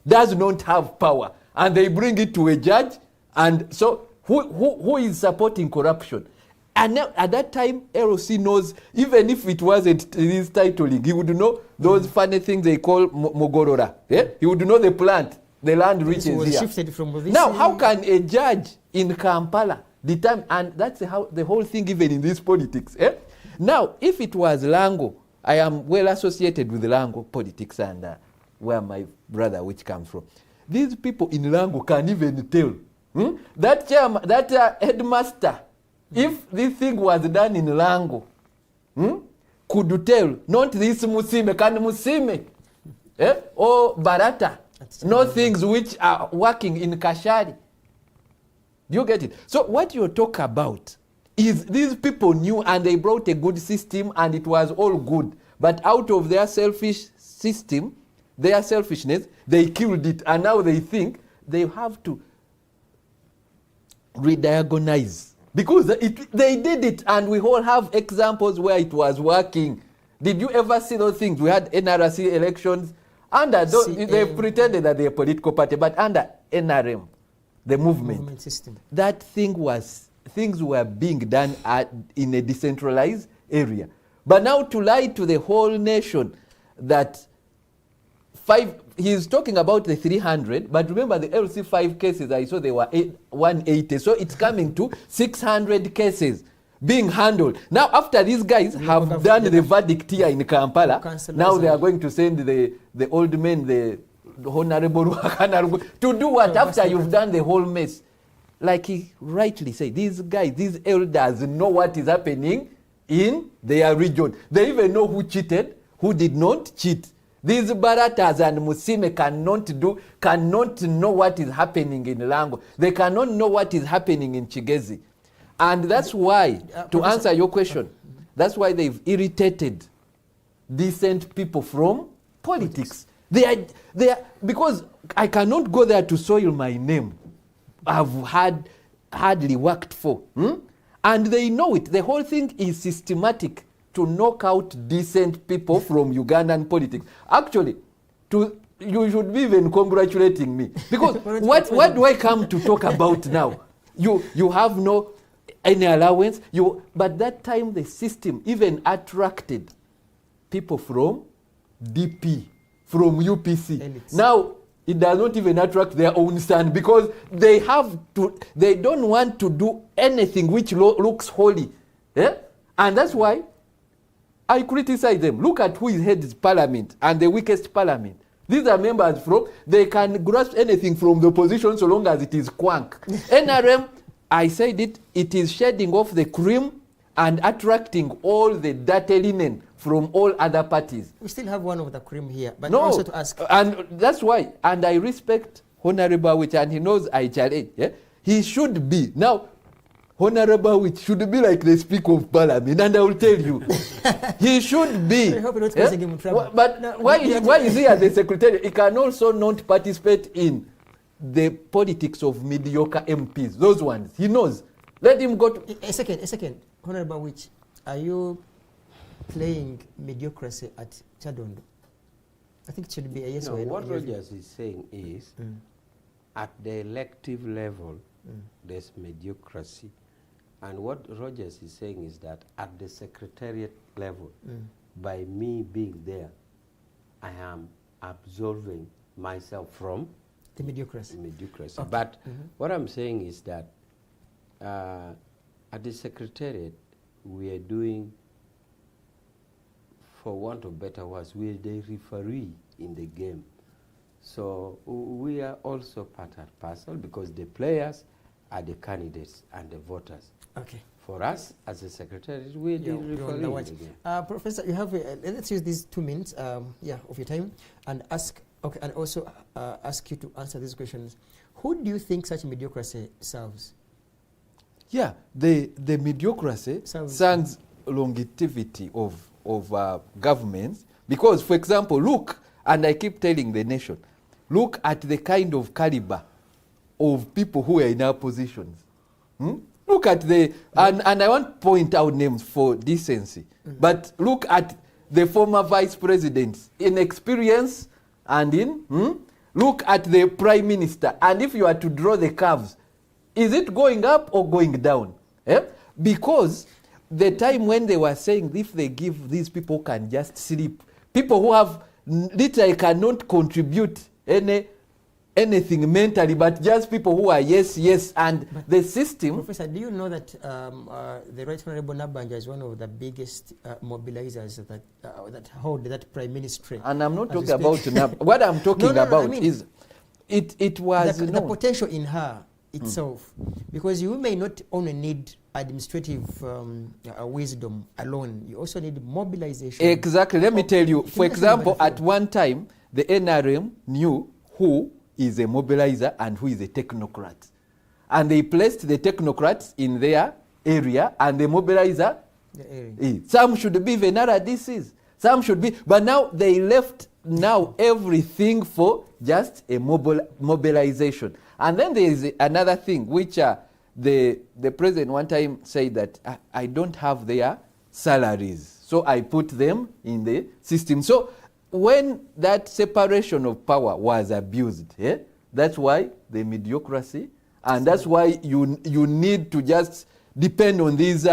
D: does not have power. And they bring it to a judge. And so who is supporting corruption? And now, at that time, LOC knows, even if it wasn't his titling, he would know those funny things they call Mogorora. Yeah? He would know the plant, the land reaches here.
B: Shifted from
D: Now, how can a judge in Kampala determine, and that's how the whole thing, even in this politics. Now, if it was Lango, I am well associated with Lango politics and where my brother which comes from. These people in Lango can even tell. That headmaster, if this thing was done in Lango, could tell, not this Musime, can Musime, or Barata, no things which are working in Kashari. Do you get it? So what you talk about is these people knew and they brought a good system and it was all good. But out of their selfish system, their selfishness, they killed it. And now they think they have to rediagonalize. Because they did it and we all have examples where it was working. Did you ever see those things? We had NRC elections. Under they pretended that they're a political party, but under NRM, the movement
B: system,
D: that things were being done in a decentralized area. But now to lie to the whole nation that he's talking about the 300, but remember the LC 5 cases, I saw they were 180, so it's coming to 600 cases being handled. Now after these guys have done the verdict here in Kampala, now they are going to send the old men, the Honorable to do what after you've done the whole mess? Like he rightly said, these guys, these elders know what is happening in their region. They even know who cheated, who did not cheat. These Baratas and Musime cannot know what is happening in Lango. They cannot know what is happening in Chigezi. And that's why, to answer your question, that's why they've irritated decent people from politics. They are, because I cannot go there to soil my name. I've hardly worked for. And they know it. The whole thing is systematic to knock out decent people from Ugandan politics. Actually, you should be even congratulating me. Because what do I come to talk about now? You have no any allowance. But that time the system even attracted people from DP, from UPC. Elites. Now it does not even attract their own son because they don't want to do anything which looks holy. And that's why I criticize them. Look at who is heads parliament and the weakest parliament. These are members they can grasp anything from the opposition so long as it is quank. NRM, I said it is shedding off the cream and attracting all the dirty linen from all other parties.
B: We still have one of the cream here, but
D: no,
B: also to ask.
D: And that's why, and I respect Honorable Awich, and he knows I challenge. He should be. Now, Honorable Awich should be like the Speaker of Parliament, and I will tell you, he should be.
B: I hope you're not causing him trouble.
D: But no, why is he as the Secretary? He can also not participate in the politics of mediocre MPs. Those ones, he knows. Let him go to...
B: A second. Honorable Awich, are you playing mediocrity at Chadondo? I think it should be a yes or no.
C: What Rogers is saying is, at the elective level, there's mediocrity. And what Rogers is saying is that at the secretariat level, by me being there, I am absolving myself from
B: the mediocrity.
C: Okay. But what I'm saying is that at the secretariat, we are doing, for want of better words, we are the referee in the game. So we are also part and parcel because the players are the candidates and the voters.
B: Okay.
C: For us, as a secretary, we are the referee in the game.
B: Professor, you have, let's use these 2 minutes of your time and ask Okay, and also ask you to answer these questions. Who do you think such mediocrity serves?
D: Yeah, the mediocrity serves longevity of governments, because, for example, look, and I keep telling the nation, look at the kind of caliber of people who are in our positions. Look at the, and I won't point out names for decency, but look at the former vice presidents in experience and in, look at the prime minister, and if you are to draw the curves, is it going up or going down? Because the time when they were saying if they give these people can just sleep, people who have literally cannot contribute anything mentally, but just people who are yes, and but the system.
B: Professor, do you know that the Right Honorable Nabanja is one of the biggest mobilizers that hold that prime ministry?
D: And I'm not talking about what I'm talking about I mean, is it was
B: the potential in her itself, because you may not only need administrative wisdom alone, you also need mobilization.
D: Exactly. Let me tell you, for example, at one time the NRM knew who is a mobilizer and who is a technocrat, and they placed the technocrats in their area and the mobilizer some should be even RDCs, some should be, but now they left everything for just a mobilization. And then there is another thing which the president one time said that I don't have their salaries, so I put them in the system. So when that separation of power was abused, that's why the mediocrity, and that's why you need to just depend on these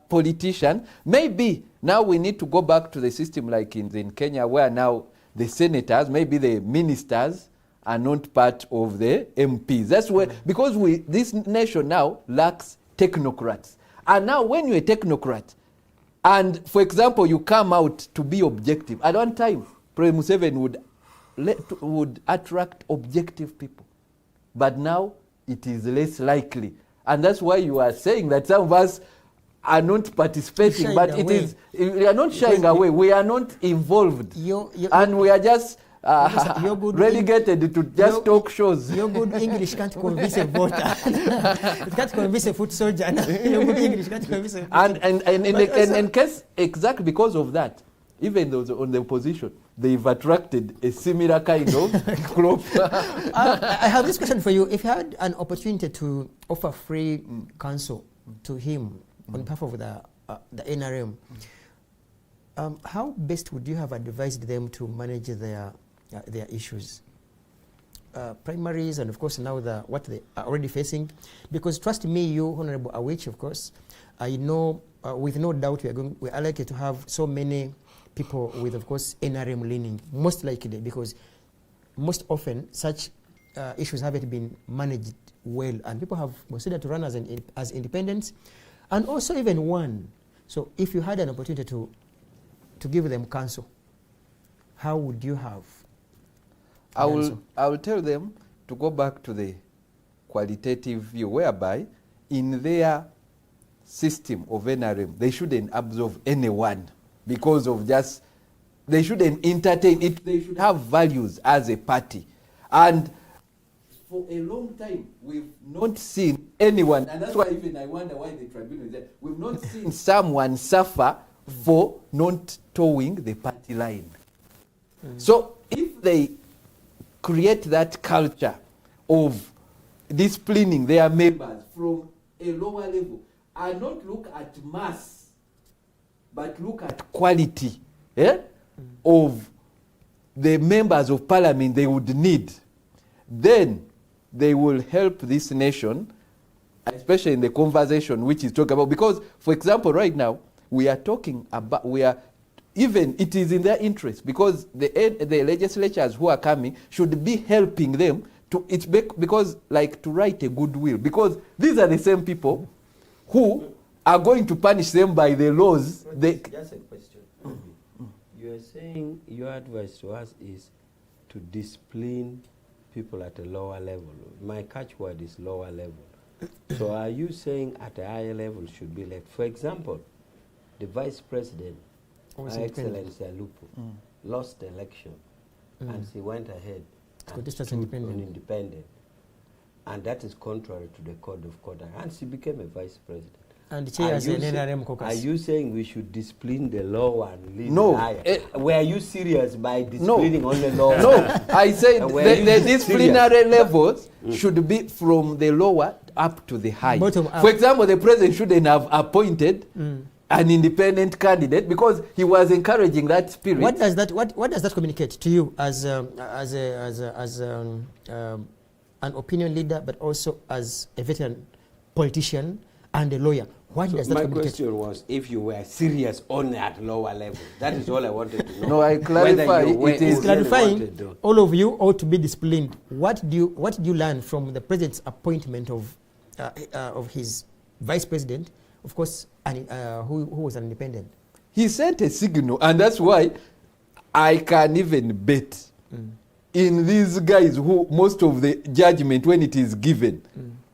D: politicians. Maybe now we need to go back to the system like in Kenya, where now the senators, maybe the ministers, are not part of the MPs. That's where, because this nation now lacks technocrats. And now when you're a technocrat, and for example, you come out to be objective, at one time, President Museveni would attract objective people. But now it is less likely. And that's why you are saying that some of us are not participating, but it is, we are not shying away, we are not involved. And we are just relegated to just talk shows.
B: Your good English can't convince a voter. It can't convince a foot soldier. Your good English can't convince a voter.
D: And in case, exactly because of that, even those on the opposition, they've attracted a similar kind of crop.
B: I have this question for you. If you had an opportunity to offer free counsel to him on behalf of the NRM, how best would you have advised them to manage their issues? Primaries, and of course now what they are already facing, because trust me, you Honorable Awich, of course, I know with no doubt we are likely to have so many people with, of course, NRM leaning, most likely, because most often such issues haven't been managed well, and people have considered to run as independents, and also even won. So if you had an opportunity to give them counsel, how would you have?
D: I will tell them to go back to the qualitative view, whereby in their system of NRM, they shouldn't absorb anyone because of just, they shouldn't entertain it. They should have values as a party. And for a long time, we've not seen anyone, and that's why even I wonder why the tribunal is there. We've not seen someone suffer for not towing the party line. So if they create that culture of disciplining their members from a lower level and not look at mass, but look at quality of the members of parliament they would need, then they will help this nation, especially in the conversation which is talking about. Because, for example, right now, we are talking about, even it is in their interest, because the legislatures who are coming should be helping them to, because like to write a good will, because these are the same people who are going to punish them by the laws.
C: Just a question. You are saying your advice to us is to discipline people at a lower level. My catchword is lower level. So are you saying at a higher level should be like, for example, the vice president, Her Excellency Alupo, lost the election. and she went ahead
B: To
C: and
B: contest as
C: stood
B: independent.
C: on independent. And that is contrary to the code of conduct. And she became a vice president.
B: And the chair as an NRM caucus.
C: Are you saying we should discipline the law and leave
D: No,
C: the higher? Were you serious by
D: No.
C: disciplining on the law?
D: No, I said
C: Were
D: the
C: you
D: disciplinary levels should be from the lower up to the high.
B: Bottom up.
D: For example, the president shouldn't have appointed an independent candidate because he was encouraging that spirit.
B: What does that communicate to you as an opinion leader, but also as a veteran politician and a lawyer? What does that
C: My
B: communicate?
C: question was if you were serious on that lower level. That is all I wanted to know.
D: No, I clarify,
C: Whether you
D: it is
B: It's clarifying. All of you ought to be disciplined. What do you learn from the president's appointment of his vice president, of course, and who was an independent?
D: He sent a signal, and that's why I can even bet in these guys who most of the judgment when it is given,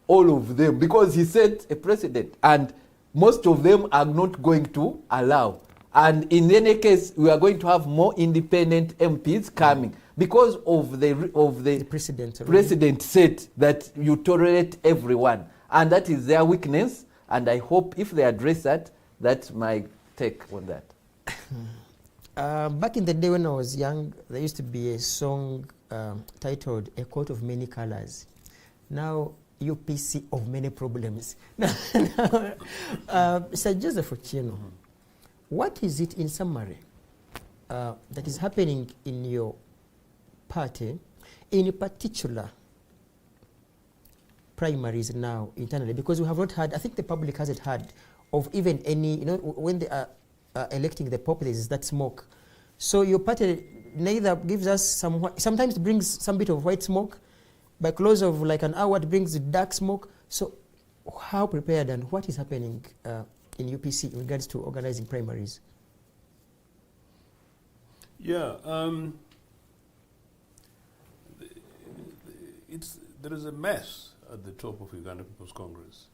D: all of them, because he set a precedent, and most of them are not going to allow. And in any case, we are going to have more independent MPs coming because of the precedent set that you tolerate everyone, and that is their weakness. And I hope if they address that, that's my take on that.
B: Back in the day when I was young, there used to be a song titled "A Coat of Many Colors." Now, UPC of many problems. Sir Joseph Ochieno, what is it in summary that is happening in your party, in particular primaries now internally? Because we have not had, I think the public hasn't heard of even any, when they are electing the Pope, there is that smoke. So your party neither gives us sometimes brings some bit of white smoke, by close of like an hour it brings dark smoke. So how prepared and what is happening in UPC in regards to organizing primaries?
E: Yeah, there is a mess at the top of Uganda People's Congress.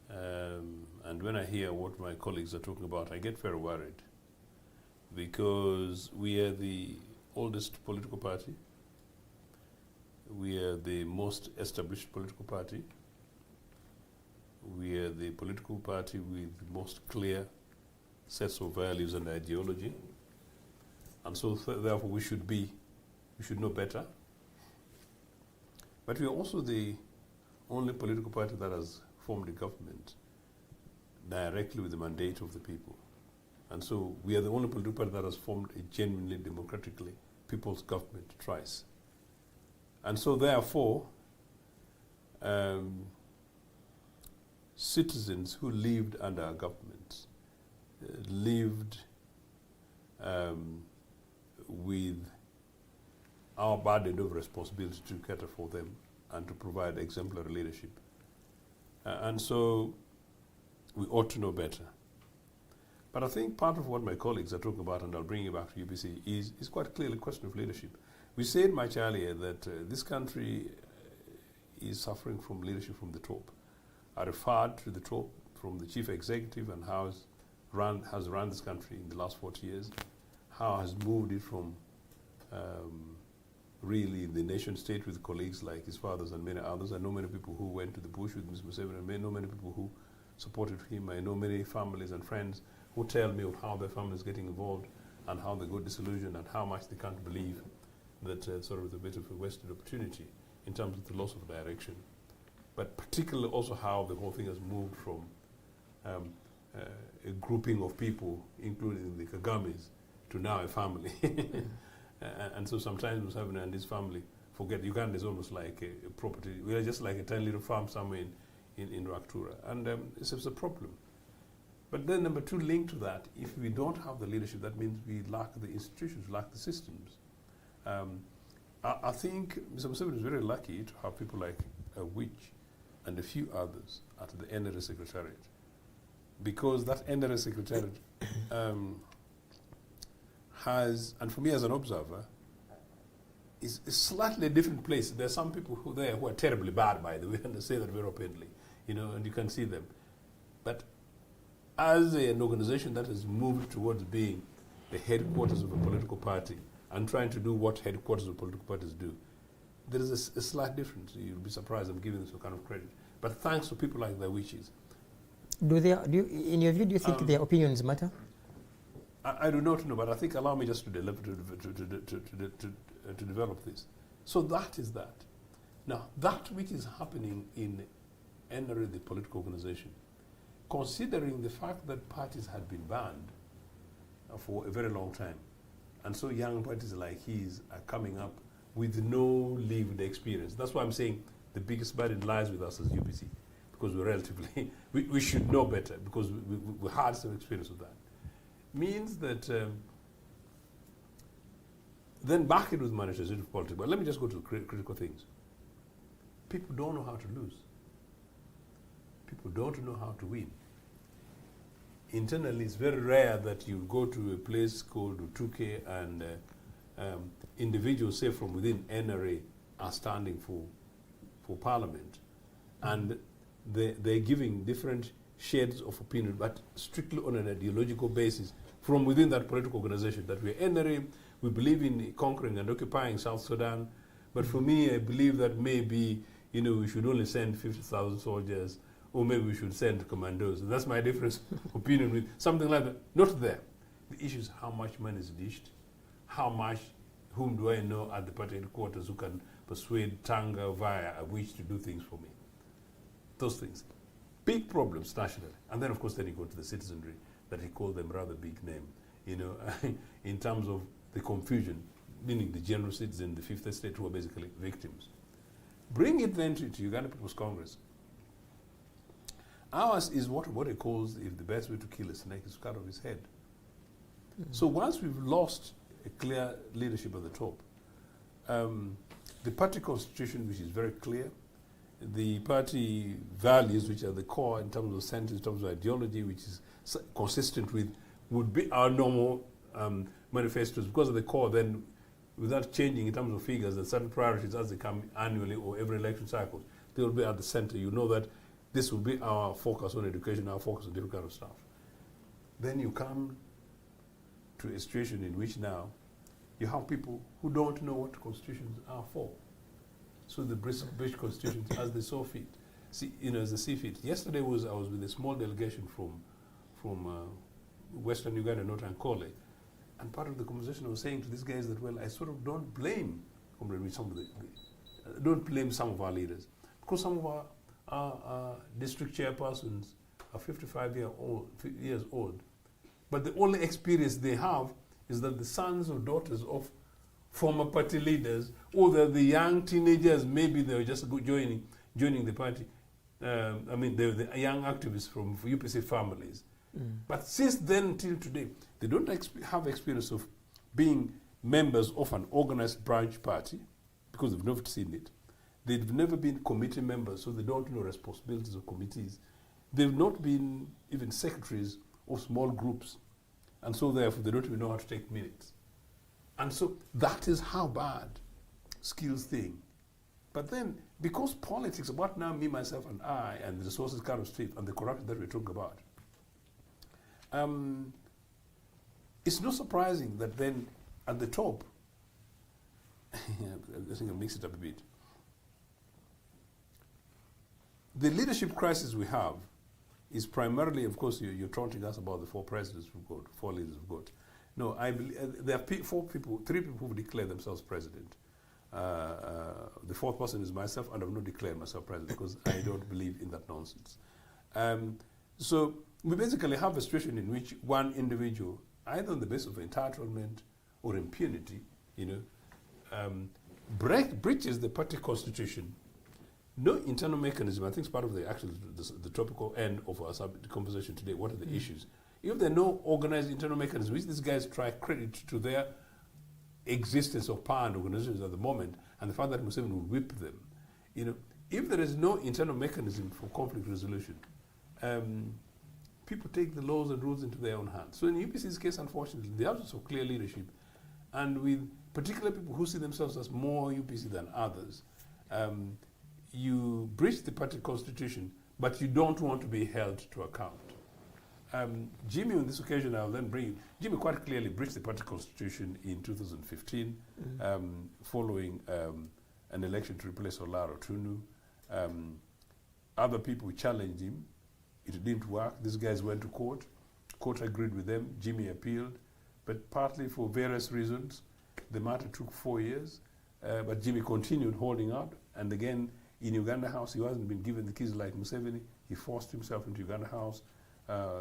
E: And when I hear what my colleagues are talking about, I get very worried because we are the oldest political party. We are the most established political party. We are the political party with the most clear sets of values and ideology. And so therefore we should know better. But we are also the only political party that has formed a government directly with the mandate of the people. And so we are the only political party that has formed a genuinely democratically people's government twice. And so therefore, citizens who lived under our government lived with our burden of responsibility to cater for them and to provide exemplary leadership. And so we ought to know better. But I think part of what my colleagues are talking about, and I'll bring you back to UPC, is quite clearly a question of leadership. We said much earlier that this country is suffering from leadership from the top. I referred to the top from the chief executive and how has run this country in the last 40 years, how has moved it from really the nation state with colleagues like his fathers and many others. I know many people who went to the bush with Mr. Museveni. I know many people who supported him. I know many families and friends who tell me of how their families getting involved and how they got disillusioned and how much they can't believe that sort of a bit of a wasted opportunity in terms of the loss of direction. But particularly also how the whole thing has moved from a grouping of people, including the Kagames, to now a family. And so sometimes Museveni and his family forget Uganda is almost like a property. We are just like a tiny little farm somewhere in Raktura. And it's a problem. But then number two, linked to that, if we don't have the leadership, that means we lack the institutions, lack the systems. I think Mr. Museveni is very lucky to have people like Awich and a few others at the NRM Secretariat. Because that NRM Secretariat has, and for me as an observer, is a slightly different place. There are some people who are terribly bad, by the way, and they say that very openly, and you can see them. But as an organization that has moved towards being the headquarters of a political party and trying to do what headquarters of political parties do. There is a slight difference. You'll be surprised I'm giving this kind of credit. But thanks to people like the Awichis.
B: In your view, do you think their opinions matter?
E: I do not know, but I think allow me just to develop this. So that is that. Now, that which is happening in NRM, the political organization, considering the fact that parties had been banned for a very long time, and so young parties like his are coming up with no lived experience. That's why I'm saying the biggest burden lies with us as UPC, because we're relatively, we should know better, because we had some experience with that. Means that then back it with management of politics. But let me just go to the critical things. People don't know how to lose. People don't know how to win. Internally, it's very rare that you go to a place called Utuke and individuals, say from within NRA, are standing for parliament. And they're giving different shades of opinion, but strictly on an ideological basis from within that political organization, that we're NRA, we believe in conquering and occupying South Sudan. But for me, I believe that maybe, we should only send 50,000 soldiers, or maybe we should send commandos. And that's my different opinion with something like that. Not there. The issue is how much money is dished, whom do I know at the party headquarters who can persuade Tanga via Awich to do things for me. Those things. Big problems nationally. And then, of course, then you go to the citizenry, that he called them rather big name, in terms of the confusion, meaning the general citizen, the Fifth Estate, who are basically victims. Bring it then to Uganda People's Congress. Ours is what he calls, if the best way to kill a snake is to cut off his head. So once we've lost a clear leadership at the top, the party constitution, which is very clear, the party values, which are the core in terms of sentence, in terms of ideology, which is consistent with, would be our normal manifestos. Because of the core, then, without changing in terms of figures, and certain priorities as they come annually or every election cycle, they will be at the center. You know that this will be our focus on education, our focus on different kind of stuff. Then you come to a situation in which now you have people who don't know what constitutions are for. So the British constitutions as they saw fit, as they see fit. Yesterday I was with a small delegation from Western Uganda, Northern Kole, and part of the conversation I was saying to these guys that, well, I sort of don't blame don't blame some of our leaders, because some of our district chairpersons are 55 years old, but the only experience they have is that the sons or daughters of former party leaders, or the young teenagers, maybe they were just joining the party. They're the young activists from UPC families. But since then till today, they don't have experience of being members of an organized branch party, because they've never seen it. They've never been committee members, so they don't know responsibilities of committees. They've not been even secretaries of small groups, and so therefore they don't even know how to take minutes. And so that is how bad skills thing. But then, because politics, what now me, myself, and I, and the resources kind of strip, and the corruption that we're talking about, it's not surprising that then at the top, I think I'll mix it up a bit. The leadership crisis we have is primarily, of course, you're taunting us about the 4 presidents we've got, 4 leaders we've got. No, I believe there are 3 people who declare themselves president. The 4th person is myself, and I've not declared myself president because I don't believe in that nonsense. So we basically have a situation in which one individual, either on the basis of entitlement or impunity, breaches the party constitution. No internal mechanism. I think it's part of the topical end of our conversation today. What are the issues? If there are no organized internal mechanisms, which these guys try credit to their existence of power and organizations at the moment, and the fact that Museveni will whip them, if there is no internal mechanism for conflict resolution, people take the laws and rules into their own hands. So in UPC's case, unfortunately, the absence of clear leadership, and with particular people who see themselves as more UPC than others, you breach the party constitution, but you don't want to be held to account. Jimmy, on this occasion, I'll then bring Jimmy quite clearly breached the party constitution in 2015, following an election to replace Olaro Tunu. Other people challenged him. It didn't work. These guys went to court. Court agreed with them. Jimmy appealed. But partly for various reasons, the matter took 4 years. But Jimmy continued holding out. And again, in Uganda House, he wasn't been given the keys like Museveni. He forced himself into Uganda House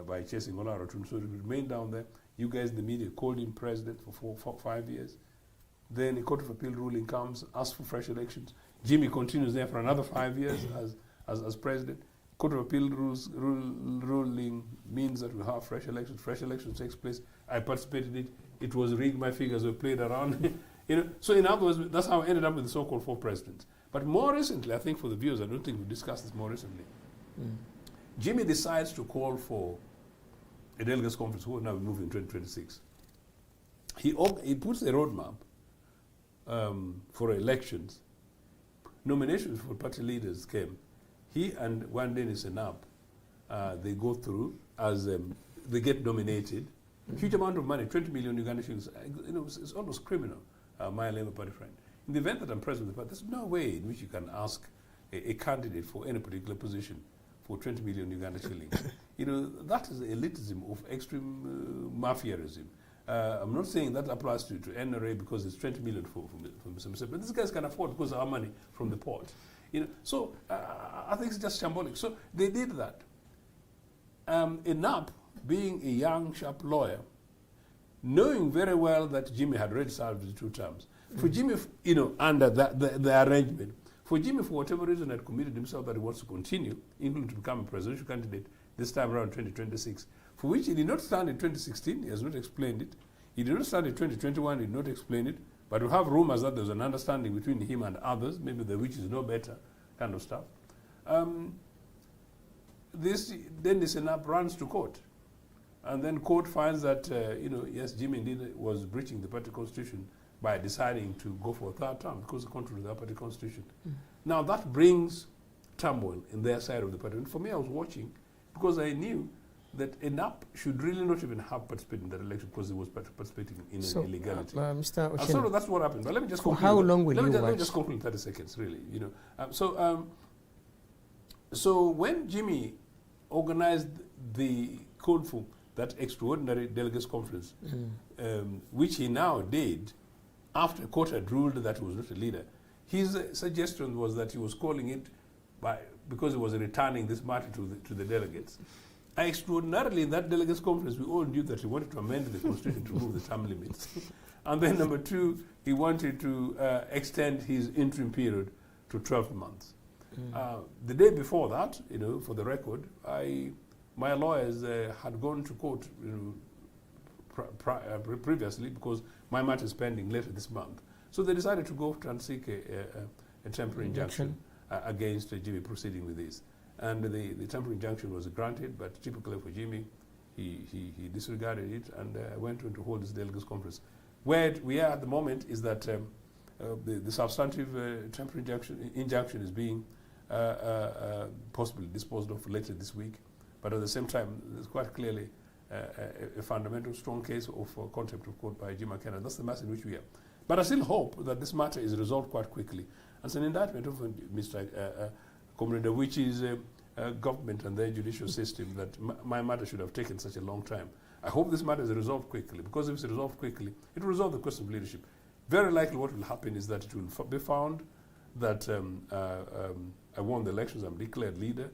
E: by chasing Olaro Tunu. So he remained down there. You guys, the media, called him president for 5 years. Then a Court of Appeal ruling comes, asks for fresh elections. Jimmy continues there for another 5 years as president. Court of Appeal ruling means that we have fresh elections. Fresh elections takes place. I participated in it. It was rigged. My figures were played around. So in other words, that's how I ended up with the so-called 4 presidents. But more recently, I think for the viewers, I don't think we've discussed this more recently. Jimmy decides to call for a delegates conference who will now be moving in 2026. He puts a roadmap for elections. Nominations for party leaders came. He and one Dennis Enap, they go through as they get nominated. Huge amount of money, 20 million Uganda shillings. It's almost criminal, my Labour Party friend. In the event that I'm president of the party, there's no way in which you can ask a candidate for any particular position for 20 million Uganda shillings. That is elitism of extreme mafiaism. I'm not saying that applies to NRA because it's 20 million for Mr. Museveni, but these guys can afford because of our money from the port. So I think it's just shambolic. So they did that. Enap, being a young, sharp lawyer, knowing very well that Jimmy had already served the 2 terms, for Jimmy, under the arrangement, for Jimmy, for whatever reason, had committed himself that he wants to continue, including to become a presidential candidate this time around 2026, for which he did not stand in 2016, he has not explained it. He did not stand in 2021, he did not explain it. But we have rumors that there's an understanding between him and others, maybe the witch is no better kind of stuff. Then this Enap runs to court. And then court finds that, yes, Jimmy indeed was breaching the party constitution by deciding to go for a 3rd term because of contrary to the party constitution. Now that brings turmoil in their side of the party. And for me, I was watching because I knew that Enap should really not even have participated in that election because he was participating in illegality.
B: Mr. Ochieno,
E: so that's what happened. But let me just conclude.
B: For how long will you
E: Let me
B: watch?
E: just conclude in 30 seconds, really. So when Jimmy organized the call for that extraordinary delegates conference, which he now did after the court had ruled that he was not a leader, his suggestion was that he was calling it because he was returning this matter to the delegates. Extraordinarily, in that delegates conference, we all knew that he wanted to amend the constitution to remove the term limits. And then number 2, he wanted to extend his interim period to 12 months. The day before that, for the record, my lawyers had gone to court previously because my matter is pending later this month. So they decided to go and seek a temporary injunction against Jimmy proceeding with this. And the temporary injunction was granted, but typically for Jimmy, he disregarded it and went on to hold this delegates conference. Where we are at the moment is that the substantive temporary injunction is being possibly disposed of later this week. But at the same time, there's quite clearly a fundamental strong case of contempt of court by Jim McKenna. That's the mess in which we are. But I still hope that this matter is resolved quite quickly. As an indictment of Mr. Comrade Awich's government and their judicial system, that my matter should have taken such a long time. I hope this matter is resolved quickly, because if it's resolved quickly, it will resolve the question of leadership. Very likely what will happen is that it will be found that I won the elections, I'm declared leader,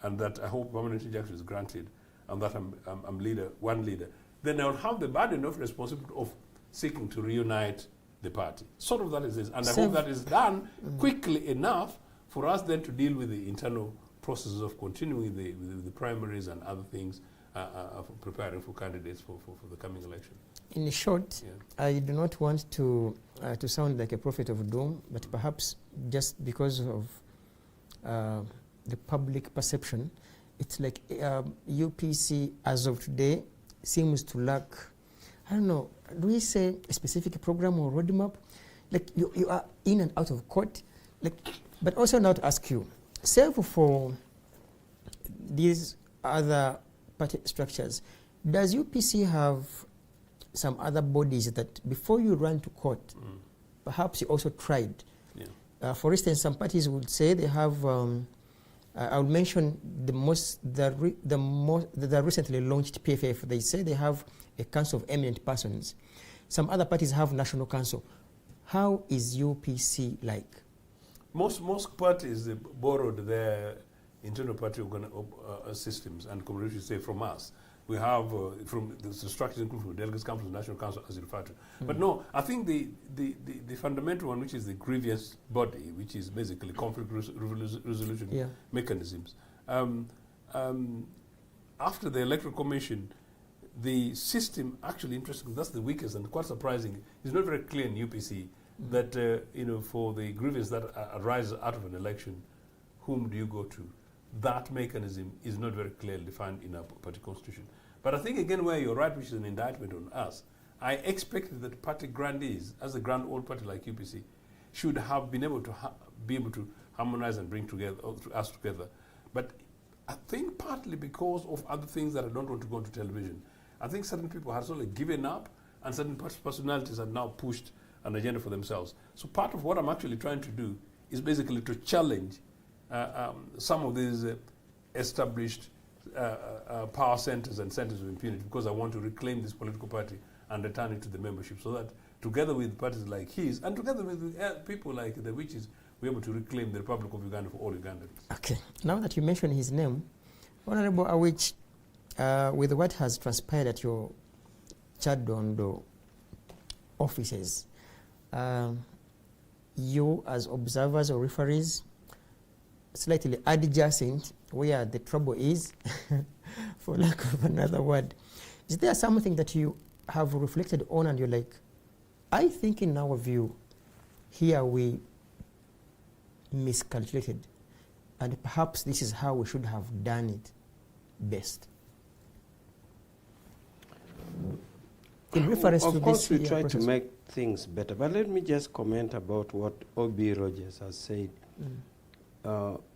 E: and that I hope permanent injunction is granted, and that I'm leader, one leader. Then I will have the burden of responsibility of seeking to reunite the party. Sort of that is this. And I hope that is done quickly enough for us then to deal with the internal processes of continuing the primaries and other things, preparing for candidates for the coming election.
B: In short, I do not want to sound like a prophet of doom, but perhaps just because of the public perception, it's like UPC as of today seems to lack, I don't know, do we say a specific program or roadmap? Like you are in and out of court, but also now to ask you, save for these other party structures, does UPC have some other bodies that before you run to court, perhaps you also tried?
E: Yeah.
B: For instance, some parties would say they have, I would mention the recently launched PFF. They say they have a council of eminent persons. Some other parties have national council. How is UPC like?
E: Most parties borrowed their internal party systems and community say from us. We have from the structures include from delegates come from the National Council as you refer to. But no, I think the fundamental one, which is the grievance body, which is basically conflict resolution mechanisms. After the Electoral Commission, the system actually, interesting, that's the weakest and quite surprising. It's not very clear in UPC that for the grievance that arises out of an election, whom do you go to? That mechanism is not very clearly defined in our party constitution. But I think again where you're right, which is an indictment on us, I expected that party grandees, as a grand old party like UPC, should have been able to harmonize and bring together us together. But I think partly because of other things that I don't want to go to television, I think certain people have sort of given up, and certain personalities have now pushed an agenda for themselves. So part of what I'm actually trying to do is basically to challenge some of these established power centers and centers of impunity, because I want to reclaim this political party and return it to the membership, so that together with parties like his and together with people like the Awich's, we're able to reclaim the Republic of Uganda for all Ugandans.
B: Okay, now that you mention his name, Honorable Awich, with what has transpired at your Chadondo offices, you as observers or referees, slightly adjacent where the trouble is, for lack of another word, is there something that you have reflected on and you're like, I think in our view, here we miscalculated, and perhaps this is how we should have done it best? In reference to this,
C: of course, we try to make things better, but let me just comment about what O.B. Rogers has said.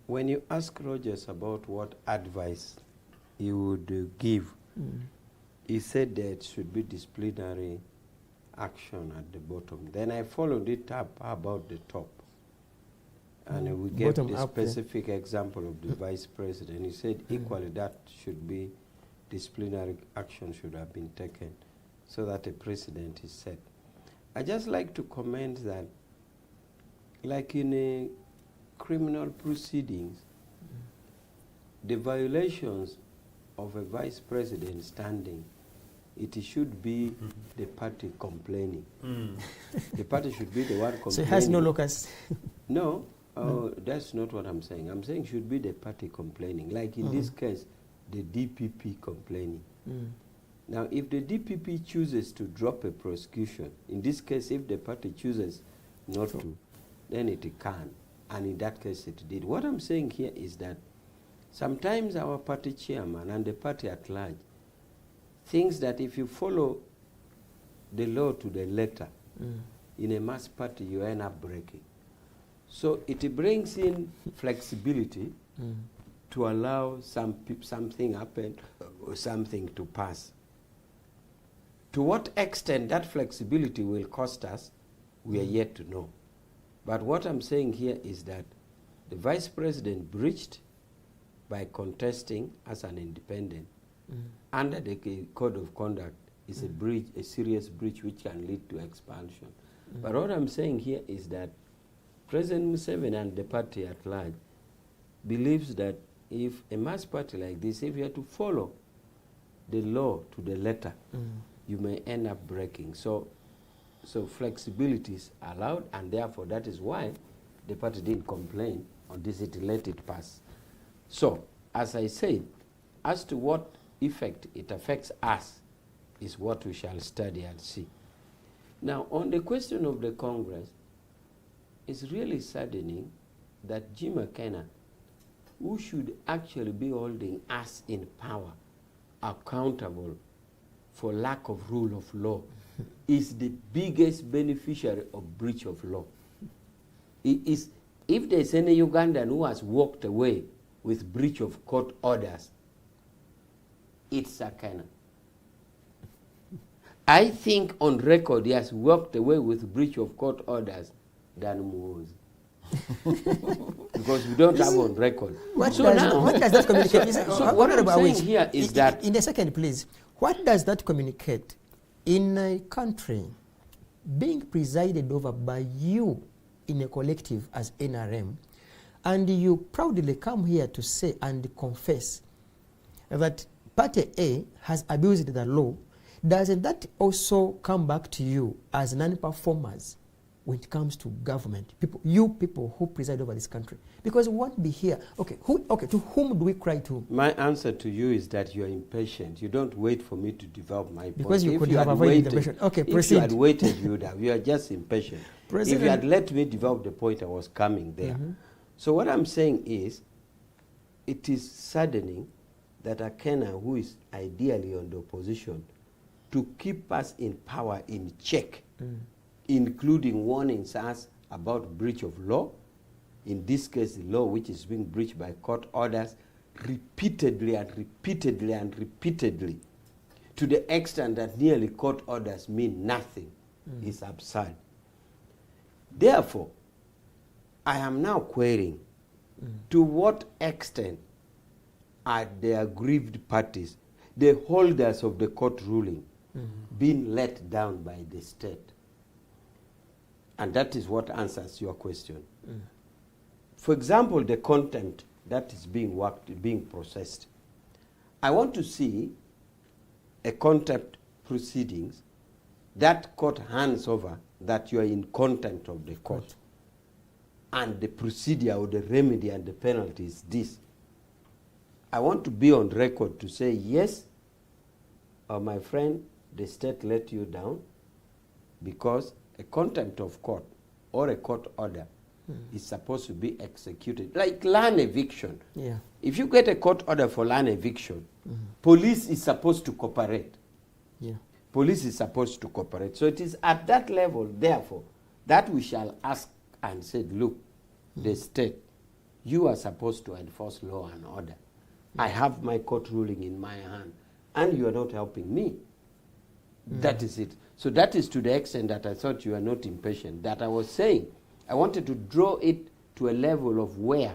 C: When you ask Rogers about what advice he would give, he said there should be disciplinary action at the bottom. Then I followed it up about the top. And we gave the specific example of the vice president. He said equally that should be disciplinary action should have been taken so that a precedent is set. I just like to comment that, like in a criminal proceedings, the violations of a vice president standing, it should be the party complaining. The party should be the one complaining.
B: So it has no locus?
C: No, that's not what I'm saying. I'm saying should be the party complaining. Like in this case, the DPP complaining. Now, if the DPP chooses to drop a prosecution, in this case, if the party chooses not to, then it can. And in that case, it did. What I'm saying here is that sometimes our party chairman and the party at large thinks that if you follow the law to the letter in a mass party, you end up breaking. So it brings in flexibility to allow something happen or something to pass. To what extent that flexibility will cost us, we are yet to know. But what I'm saying here is that the vice president breached by contesting as an independent under the code of conduct is a breach, a serious breach which can lead to expulsion. But what I'm saying here is that President Museveni and the party at large believes that if a mass party like this, if you have to follow the law to the letter, you may end up breaking. So flexibility is allowed, and therefore that is why the party didn't complain on this, it let it pass. So, as I said, as to what effect it affects us is what we shall study and see. Now, on the question of the Congress, it's really saddening that Jim McKenna, who should actually be holding us in power accountable for lack of rule of law, is the biggest beneficiary of breach of law. If there's any Ugandan who has walked away with breach of court orders, it's Akena. I think on record he has walked away with breach of court orders than Muhoozi. Because we don't have on record.
B: What does that communicate?
C: So what I'm saying here is that...
B: In a second, please. What does that communicate in a country being presided over by you in a collective as NRM, and you proudly come here to say and confess that Party A has abused the law? Doesn't that also come back to you as non-performers when it comes to government? You people who preside over this country. Because we won't be here. Okay, to whom do we cry to?
C: My answer to you is that you are impatient. You don't wait for me to develop my point.
B: Because you could have avoided the question. Okay, proceed.
C: If you had waited, you would have. You are just impatient. If you had let me develop the point, I was coming there. So what I'm saying is, it is saddening that Akena, who is ideally on the opposition, to keep us in power in check, including warnings us about breach of law, in this case the law which is being breached by court orders, repeatedly and repeatedly and repeatedly, to the extent that nearly court orders mean nothing, is absurd. Therefore, I am now querying to what extent are the aggrieved parties, the holders of the court ruling, being let down by the state? And that is what answers your question. For example, the contempt that is being processed. I want to see a contempt proceedings that court hands over that you are in contempt of the court. And the procedure or the remedy and the penalty is this. I want to be on record to say, yes, my friend, the state let you down because a contempt of court or a court order is supposed to be executed. Like land eviction.
B: Yeah.
C: If you get a court order for land eviction, police is supposed to cooperate.
B: Yeah.
C: Police is supposed to cooperate. So it is at that level, therefore, that we shall ask and say, look, the state, you are supposed to enforce law and order. I have my court ruling in my hand, and you are not helping me. That is it. So that is to the extent that I thought you are not impatient. That I was saying, I wanted to draw it to a level of where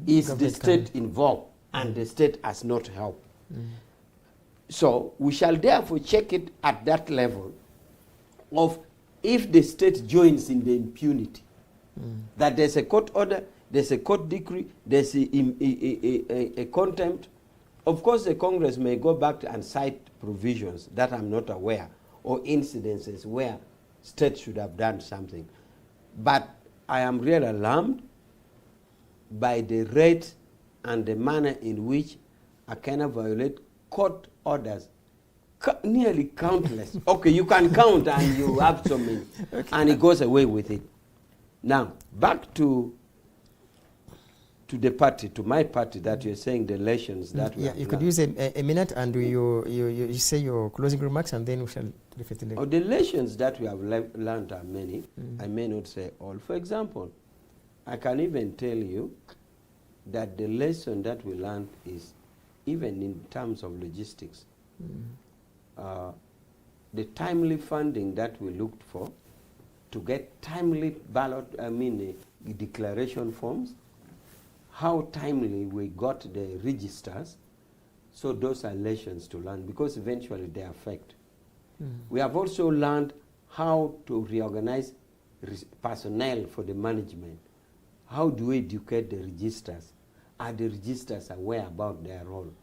C: is the state involved, and the state has not helped. So we shall therefore check it at that level of if the state joins in the impunity, that there's a court order, there's a court decree, there's a contempt. Of course, the Congress may go back and cite provisions that I'm not aware, or incidences where states should have done something. But I am really alarmed by the rate and the manner in which Akena violate court orders, nearly countless. Okay, you can count and you have so many, and he goes away with it. Now, back to the party, to my party, that you're saying the lessons that we have
B: you could use a minute, and you say your closing remarks, and then we shall refer to them.
C: The lessons that we have learned are many. I may not say all. For example, I can even tell you that the lesson that we learned is, even in terms of logistics, the timely funding that we looked for to get timely ballot, declaration forms, how timely we got the registers. So those are lessons to learn, because eventually they affect. We have also learned how to reorganize personnel for the management. How do we educate the registers? Are the registers aware about their role?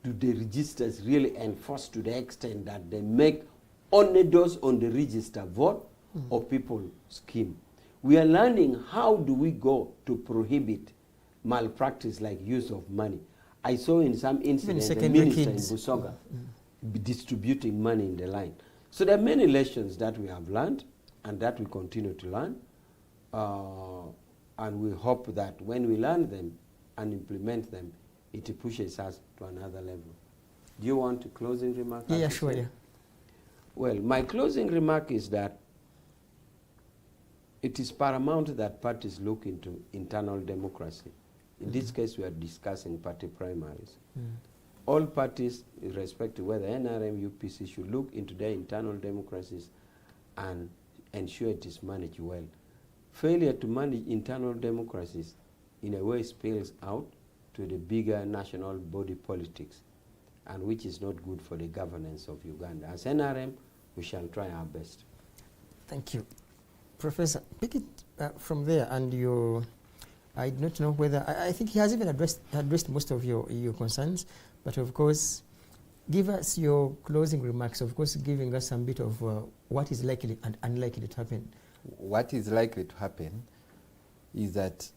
C: Do the registers really enforce to the extent that they make only those on the register vote, or people scheme? We are learning how do we go to prohibit malpractice like use of money. I saw in some incidents the minister in Busoga distributing money in the line. So there are many lessons that we have learned and that we continue to learn. And we hope that when we learn them and implement them, it pushes us to another level. Do you want a closing remark?
B: Yeah, sure, yeah.
C: Well, my closing remark is that it is paramount that parties look into internal democracy. In this case, we are discussing party primaries. all parties, irrespective whether NRM, UPC, should look into their internal democracies and ensure it is managed well. Failure to manage internal democracies in a way spills out to the bigger national body politics, and which is not good for the governance of Uganda. As NRM, we shall try our best.
B: Thank you. Professor, pick it from there, and I do not know whether, I think he has even addressed most of your concerns, but of course, give us your closing remarks, of course, giving us some bit of what is likely and unlikely to happen.
D: What is likely to happen is that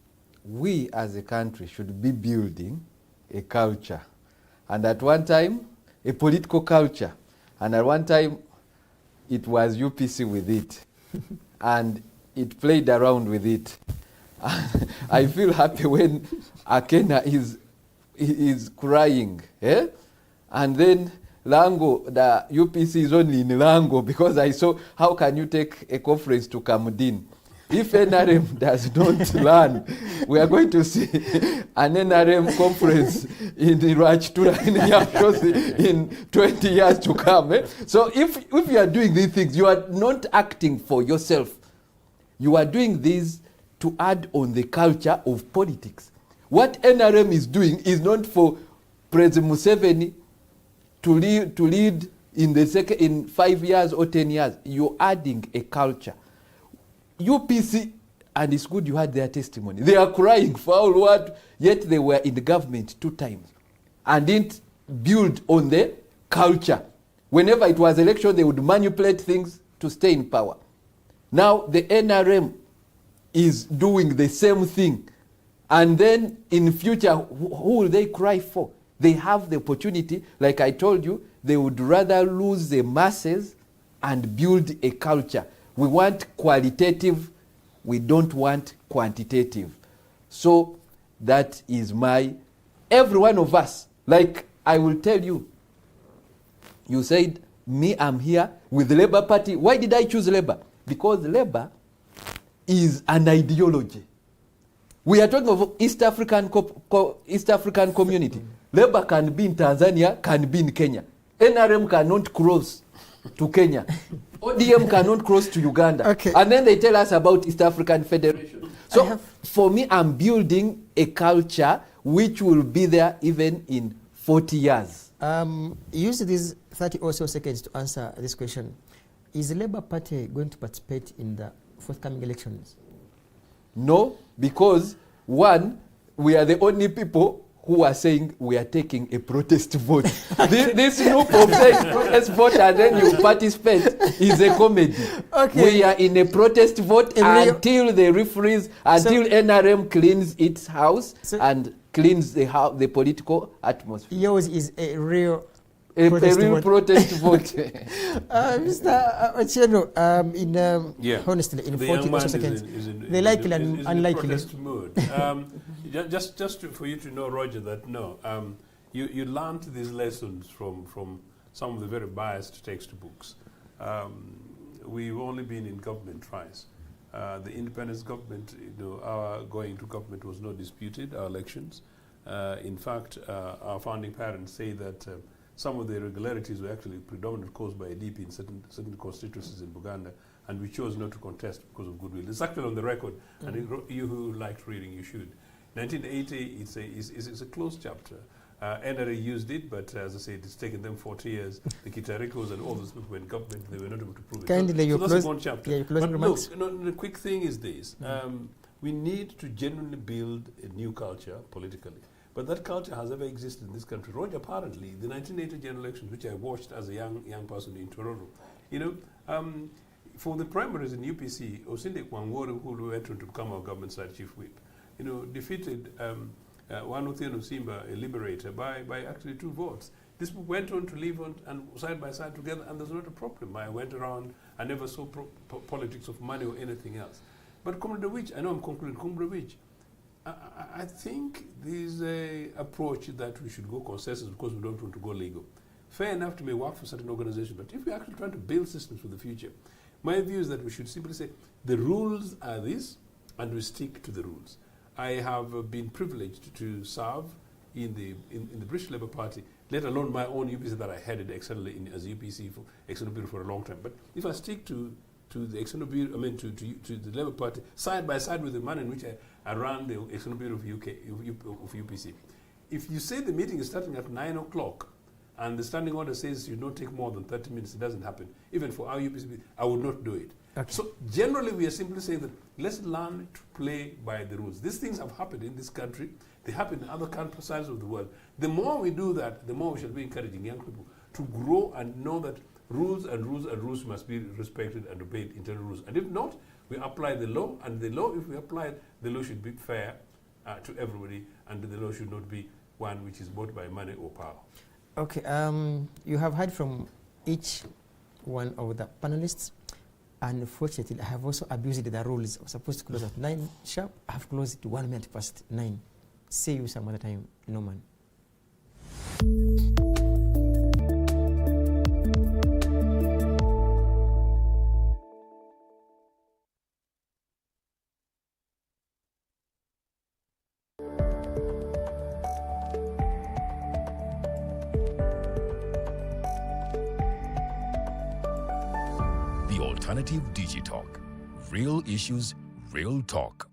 D: we as a country should be building a culture, and at one time a political culture, and at one time it was UPC with it and it played around with it. I feel happy when Akena is crying, eh? And then Lango, the UPC is only in Lango, because I saw how can you take a conference to Kamudin. If NRM does not learn, we are going to see an NRM conference in Rachtura in Yashosi in 20 years to come. Eh? So if you are doing these things, you are not acting for yourself. You are doing this to add on the culture of politics. What NRM is doing is not for President Museveni to lead in 5 years or 10 years. You're adding a culture. UPC, and it's good you had their testimony. They are crying foul word, yet they were in the government 2 times and didn't build on the culture. Whenever it was election, they would manipulate things to stay in power. Now the NRM is doing the same thing. And then in future, who will they cry for? They have the opportunity, like I told you, they would rather lose the masses and build a culture. We want qualitative, we don't want quantitative. So that is every one of us, like I will tell you, you said, me, I'm here with the Labour Party. Why did I choose Labour? Because Labour is an ideology. We are talking of East African community. Labour can be in Tanzania, can be in Kenya. NRM cannot cross to Kenya. ODM cannot cross to Uganda.
B: Okay.
D: And then they tell us about East African Federation. So for me, I'm building a culture which will be there even in 40 years.
B: Use these 30 or so seconds to answer this question. Is the Labour Party going to participate in the forthcoming elections?
D: No, because one, we are the only people who are saying we are taking a protest vote. this group of saying protest vote and then you participate is a comedy. Okay. We are in a protest vote until the referees, until NRM cleans its house and cleans the political atmosphere.
B: Yours is a real
D: protest vote.
B: Mr. Ochieno, honestly, in 40 seconds, the likely and unlikely.
E: Protest mood. Just for you to know, Roger, that no, you learned these lessons from some of the very biased textbooks. We've only been in government twice. The independence government, our going to government was not disputed, our elections. In fact, our founding parents say that some of the irregularities were actually predominantly caused by ADP in certain constituencies in Buganda, and we chose not to contest because of goodwill. It's actually on the record, and you who liked reading, you should. 1980, it's a closed chapter. NRA used it, but as I said, it's taken them 40 years. The Kitarikos and all those people were in government, they were not able to prove it. So that's one chapter.
B: Yeah,
E: but look, the quick thing is this. We need to genuinely build a new culture politically. But that culture has ever existed in this country. Roger, apparently, the 1980 general elections, which I watched as a young person in Toronto, for the primaries in UPC, Osinde Kwangwore, who went on to become our government side chief whip, defeated Wanothiano Simba, a liberator, by actually 2 votes. This went on to live on and side by side together, and there's not a problem. I went around, I never saw politics of money or anything else. But Comrade Awich, I know I'm concluding, Comrade Awich, I think there's an approach that we should go consensus because we don't want to go legal. Fair enough to may work for certain organizations, but if we're actually trying to build systems for the future, my view is that we should simply say the rules are this, and we stick to the rules. I have been privileged to serve in the British Labour Party, let alone my own UPC that I headed externally as UPC for External Bureau for a long time. But if I stick to the External Bureau, I mean to the Labour Party, side by side with the manner in which I ran the External Bureau of UPC. If you say the meeting is starting at 9 o'clock and the standing order says you don't take more than 30 minutes, it doesn't happen. Even for our UPC, I would not do it.
B: Okay.
E: So generally we are simply saying that let's learn to play by the rules. These things have happened in this country. They happen in other sides of the world. The more we do that, the more we should be encouraging young people to grow and know that rules must be respected and obeyed, internal rules. And if not, we apply the law, and the law, if we apply it, the law should be fair to everybody, and the law should not be one which is bought by money or power.
B: Okay, you have heard from each one of the panelists. Unfortunately, I have also abused the rules. I was supposed to close at 9 sharp. I have closed it 1 minute past 9. See you some other time, Norman.
A: The Alternative Digitalk. Real issues, real talk.